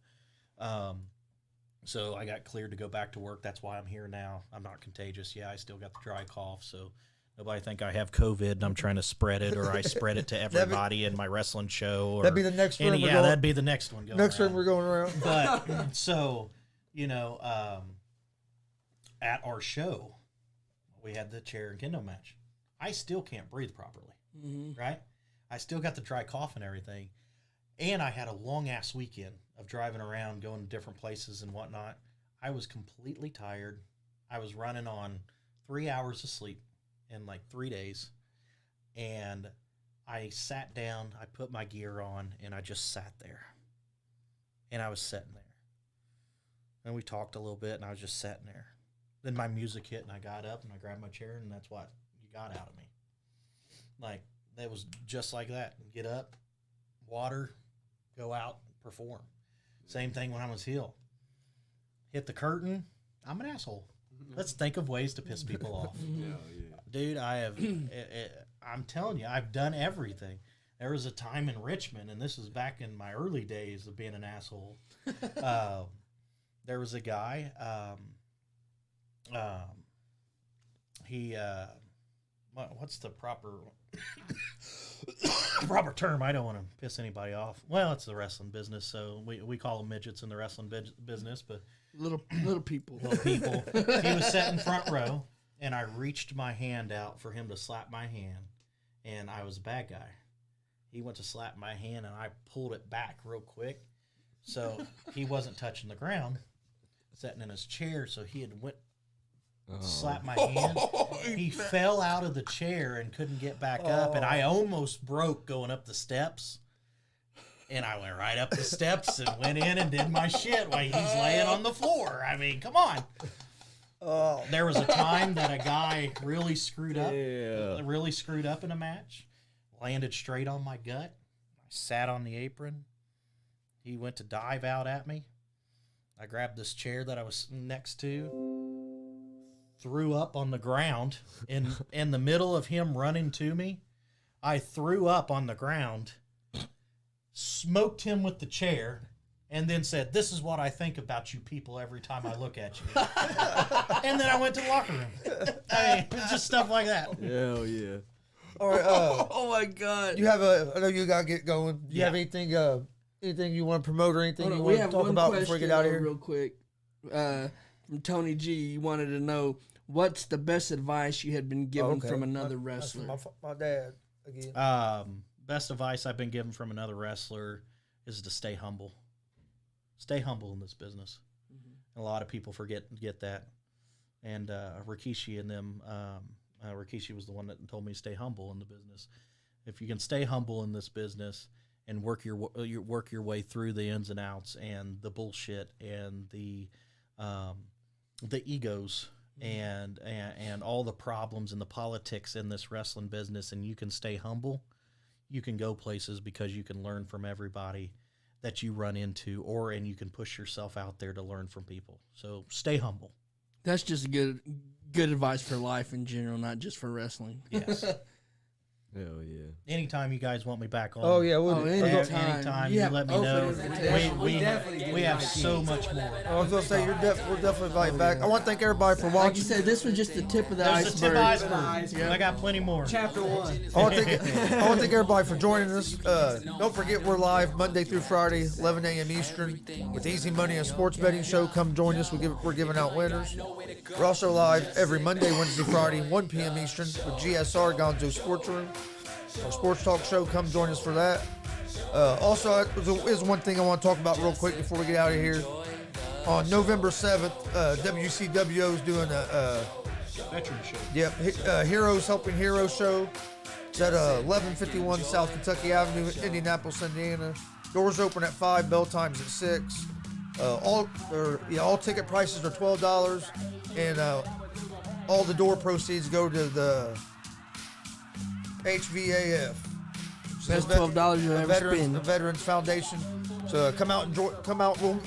So I got cleared to go back to work. That's why I'm here now. I'm not contagious. Yeah, I still got the dry cough, so nobody think I have COVID and I'm trying to spread it, or I spread it to everybody in my wrestling show. Or That'd be the next one. yeah, that'd be the next one. Next one we're going around. But so, you know, at our show, we had the chair and kendo match. I still can't breathe properly, right? I still got the dry cough and everything. And I had a long-ass weekend of driving around, going to different places and whatnot. I was completely tired. I was running on 3 hours of sleep in like 3 days. And I sat down, I put my gear on, and I just sat there. And I was sitting there. And we talked a little bit, and I was just sitting there. Then my music hit, and I got up, and I grabbed my chair, and that's what you got out of me. Like, that was just like that. Get up, water, go out, perform. Same thing when I was heel. Hit the curtain, I'm an asshole. Let's think of ways to piss people off. Dude, I'm telling you, I've done everything. There was a time in Richmond, and this is back in my early days of being an asshole. There was a guy, what's the proper term? I don't want to piss anybody off. Well, it's the wrestling business, so we call them midgets in the wrestling business, but Little people. little people. He was sitting front row, and I reached my hand out for him to slap my hand, and I was a bad guy. He went to slap my hand, and I pulled it back real quick, so he wasn't touching the ground, sitting in his chair, so he had went slapped my hand. He fell out of the chair and couldn't get back up, and I almost broke going up the steps. And I went right up the steps and went in and did my shit while he's laying on the floor. I mean, come on. There was a time that a guy really screwed up in a match, landed straight on my gut. I sat on the apron. He went to dive out at me. I grabbed this chair that I was next to, threw up on the ground in the middle of him running to me. I threw up on the ground, smoked him with the chair, and then said, "This is what I think about you people every time I look at you." And then I went to the locker room. I mean, it's just stuff like that. Hell yeah. All right. Oh my God! You have I know you got to get going. Do you Yeah. have anything you want to promote or anything Hold you on, want we to have talk one about question before we get out of here? real quick. From Tony G, you wanted to know what's the best advice you had been given from another That's from wrestler. my dad again. Best advice I've been given from another wrestler is to stay humble. Stay humble in this business. A lot of people get that. And Rikishi and them, Rikishi was the one that told me to stay humble in the business. If you can stay humble in this business and work your way through the ins and outs and the bullshit and the egos and all the problems and the politics in this wrestling business, and you can stay humble, you can go places because you can learn from everybody that you run into, and you can push yourself out there to learn from people. So stay humble. That's just good advice for life in general, not just for wrestling. Yes. Hell yeah. Anytime you guys want me back on. Oh yeah, Anytime you let me know. We have so much more. I was gonna say we're definitely invited back. I want to thank everybody for Like you watching. said, this was just the tip of the There's the tip iceberg. of the iceberg. I got plenty more. Chapter 1. I want to thank everybody for joining us. Don't forget we're live Monday through Friday, 11 a.m. Eastern, with Easy Money and Sports Betting Show. Come join us. We're giving out winners. We're also live every Monday, Wednesday, Friday, 1 p.m. Eastern with GSR Gonzo Sports Room, our sports talk show. Come join us for that. Also, there's one thing I want to talk about real quick before we get out of here. On November 7th, WCW's doing a Veteran show. Heroes Helping Heroes show. It's at 1151 South Kentucky Avenue, Indianapolis, Indiana. Doors open at 5, bell times at 6. All ticket prices are $12, and all the door proceeds go to the HVAF. Best $12 you'll ever spend. The Veterans Foundation. So come out and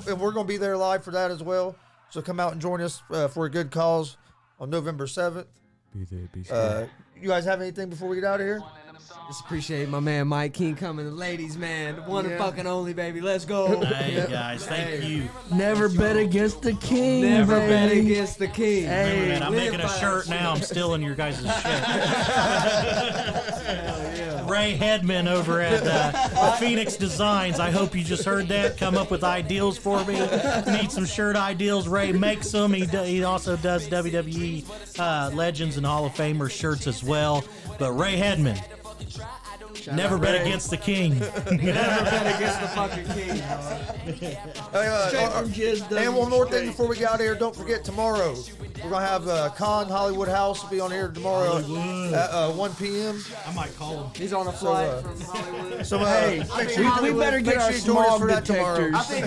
and we're going to be there live for that as well. So come out and join us for a good cause on November 7th. Be there, be sure. You guys have anything before we get out of here? Just appreciate my man Mike King coming. The ladies, man. The one and fucking only, baby. Let's go. Hey, guys, thank you. Never bet against the king. Never bet baby. against the king. Hey, Remember that, I'm live making a by shirt that now. I'm stealing your guys' shit. Ray Hedman over at Phoenix Designs. I hope you just heard that. Come up with ideals for me. Need some shirt ideals. Ray makes them. He also does WWE Legends and Hall of Famer shirts as well. But Ray Hedman, never bet against the king. Never bet against the fucking king. And one more thing before we get out of here. Don't forget, tomorrow we're going to have Con Hollywood House will be on here tomorrow at 1 p.m. I might call him. He's on a flight from Hollywood. So, Hey, we better get our smog detectors. I think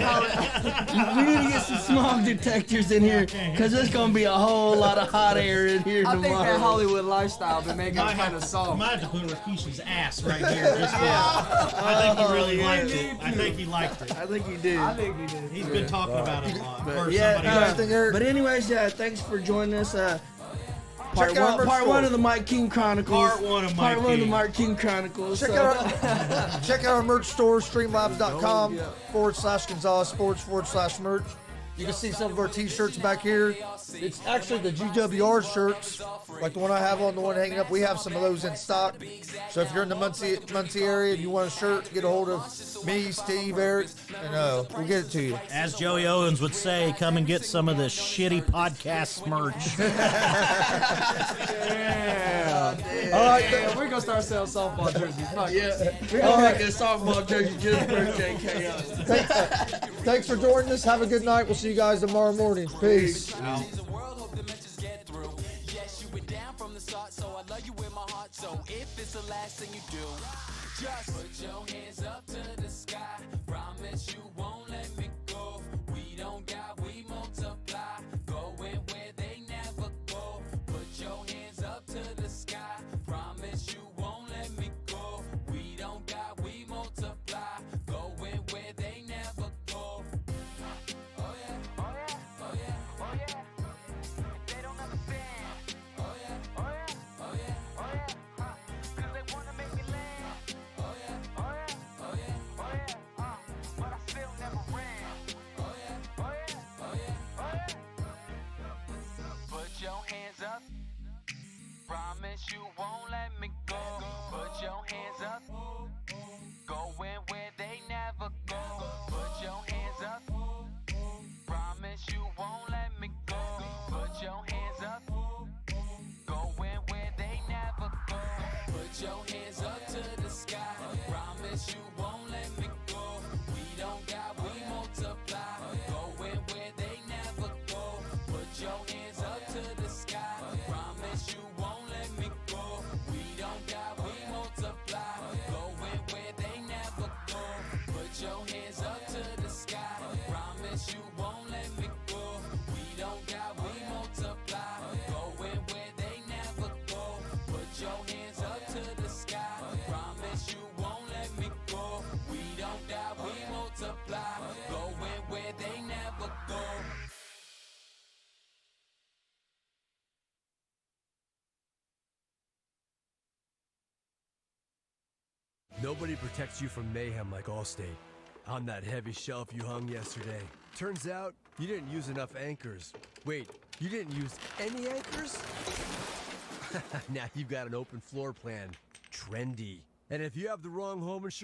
We need to get some smog detectors in here because there's going to be a whole lot of hot air in here I think that tomorrow. Hollywood lifestyle been making us kind of I soft. might have to put Rikishi's ass right here. Just I think he really liked it. I think he liked it. I think you did. I think we did. He's been talking about it a lot. Or Yeah, somebody else. Anything, Eric? but anyways, thanks for joining us. Check out our Part store. one of the Mike King Chronicles. Part one of Mike Part one of the King. Mike King Chronicles. Check So- out our merch store, streamlabs.com/sports/gonzalez-sports/merch. You can see some of our t-shirts back here. It's actually the G.W.R. shirts, like the one I have on, the one hanging up. We have some of those in stock. So if you're in the Muncie area and you want a shirt, get a hold of me, Steve, Eric, and we'll get it to you. As Joey Owens would say, come and get some of the shitty podcast merch. All right, we're gonna start selling softball jerseys. Fuck it. Yeah, we're gonna make a softball jersey just for JK. Thanks for joining us. Have a good night. We'll see you guys tomorrow morning. Peace. The world, hope the message get through. Yes, you were down from the start, so I love you in my heart. So if it's the last thing you do, just put your hands up to the sky. Promise you won't let me go. We don't got, we multiply. Going where they never go. Put your hands up to the sky. Promise you won't let me go. We don't got, we multiply. Going where they never go. Oh yeah. Oh yeah. Oh yeah. Oh yeah. They don't understand. Oh yeah. Oh yeah. Oh yeah. Oh yeah. Cause they wanna make me land. Oh yeah. Oh yeah. Oh yeah. Oh yeah. But I still never ran. Oh yeah. Oh yeah. Oh yeah. Oh yeah. Put your hands up. Promise you won't let me go. Put your hands up. Going where they never go. Put your hands up. Promise you won't let me go. Put your hands up. Going where they never go. Put your hands up to the sky. Promise you won't let me go. We don't got, we multiply. Going where they never go. Put your hands up to the sky. Promise you won't let me go. We don't got, we multiply. Going where they never go. Put your hands up to the sky. Promise you won't let me go. We don't got, we multiply. Going where they never go. Put your hands up to the sky. Promise you won't let me go. We don't got, we multiply. Going where they never go. Nobody protects you from mayhem like Allstate. On that heavy shelf you hung yesterday. Turns out you didn't use enough anchors. Wait, you didn't use any anchors? Now you've got an open floor plan. Trendy. And if you have the wrong home insurance,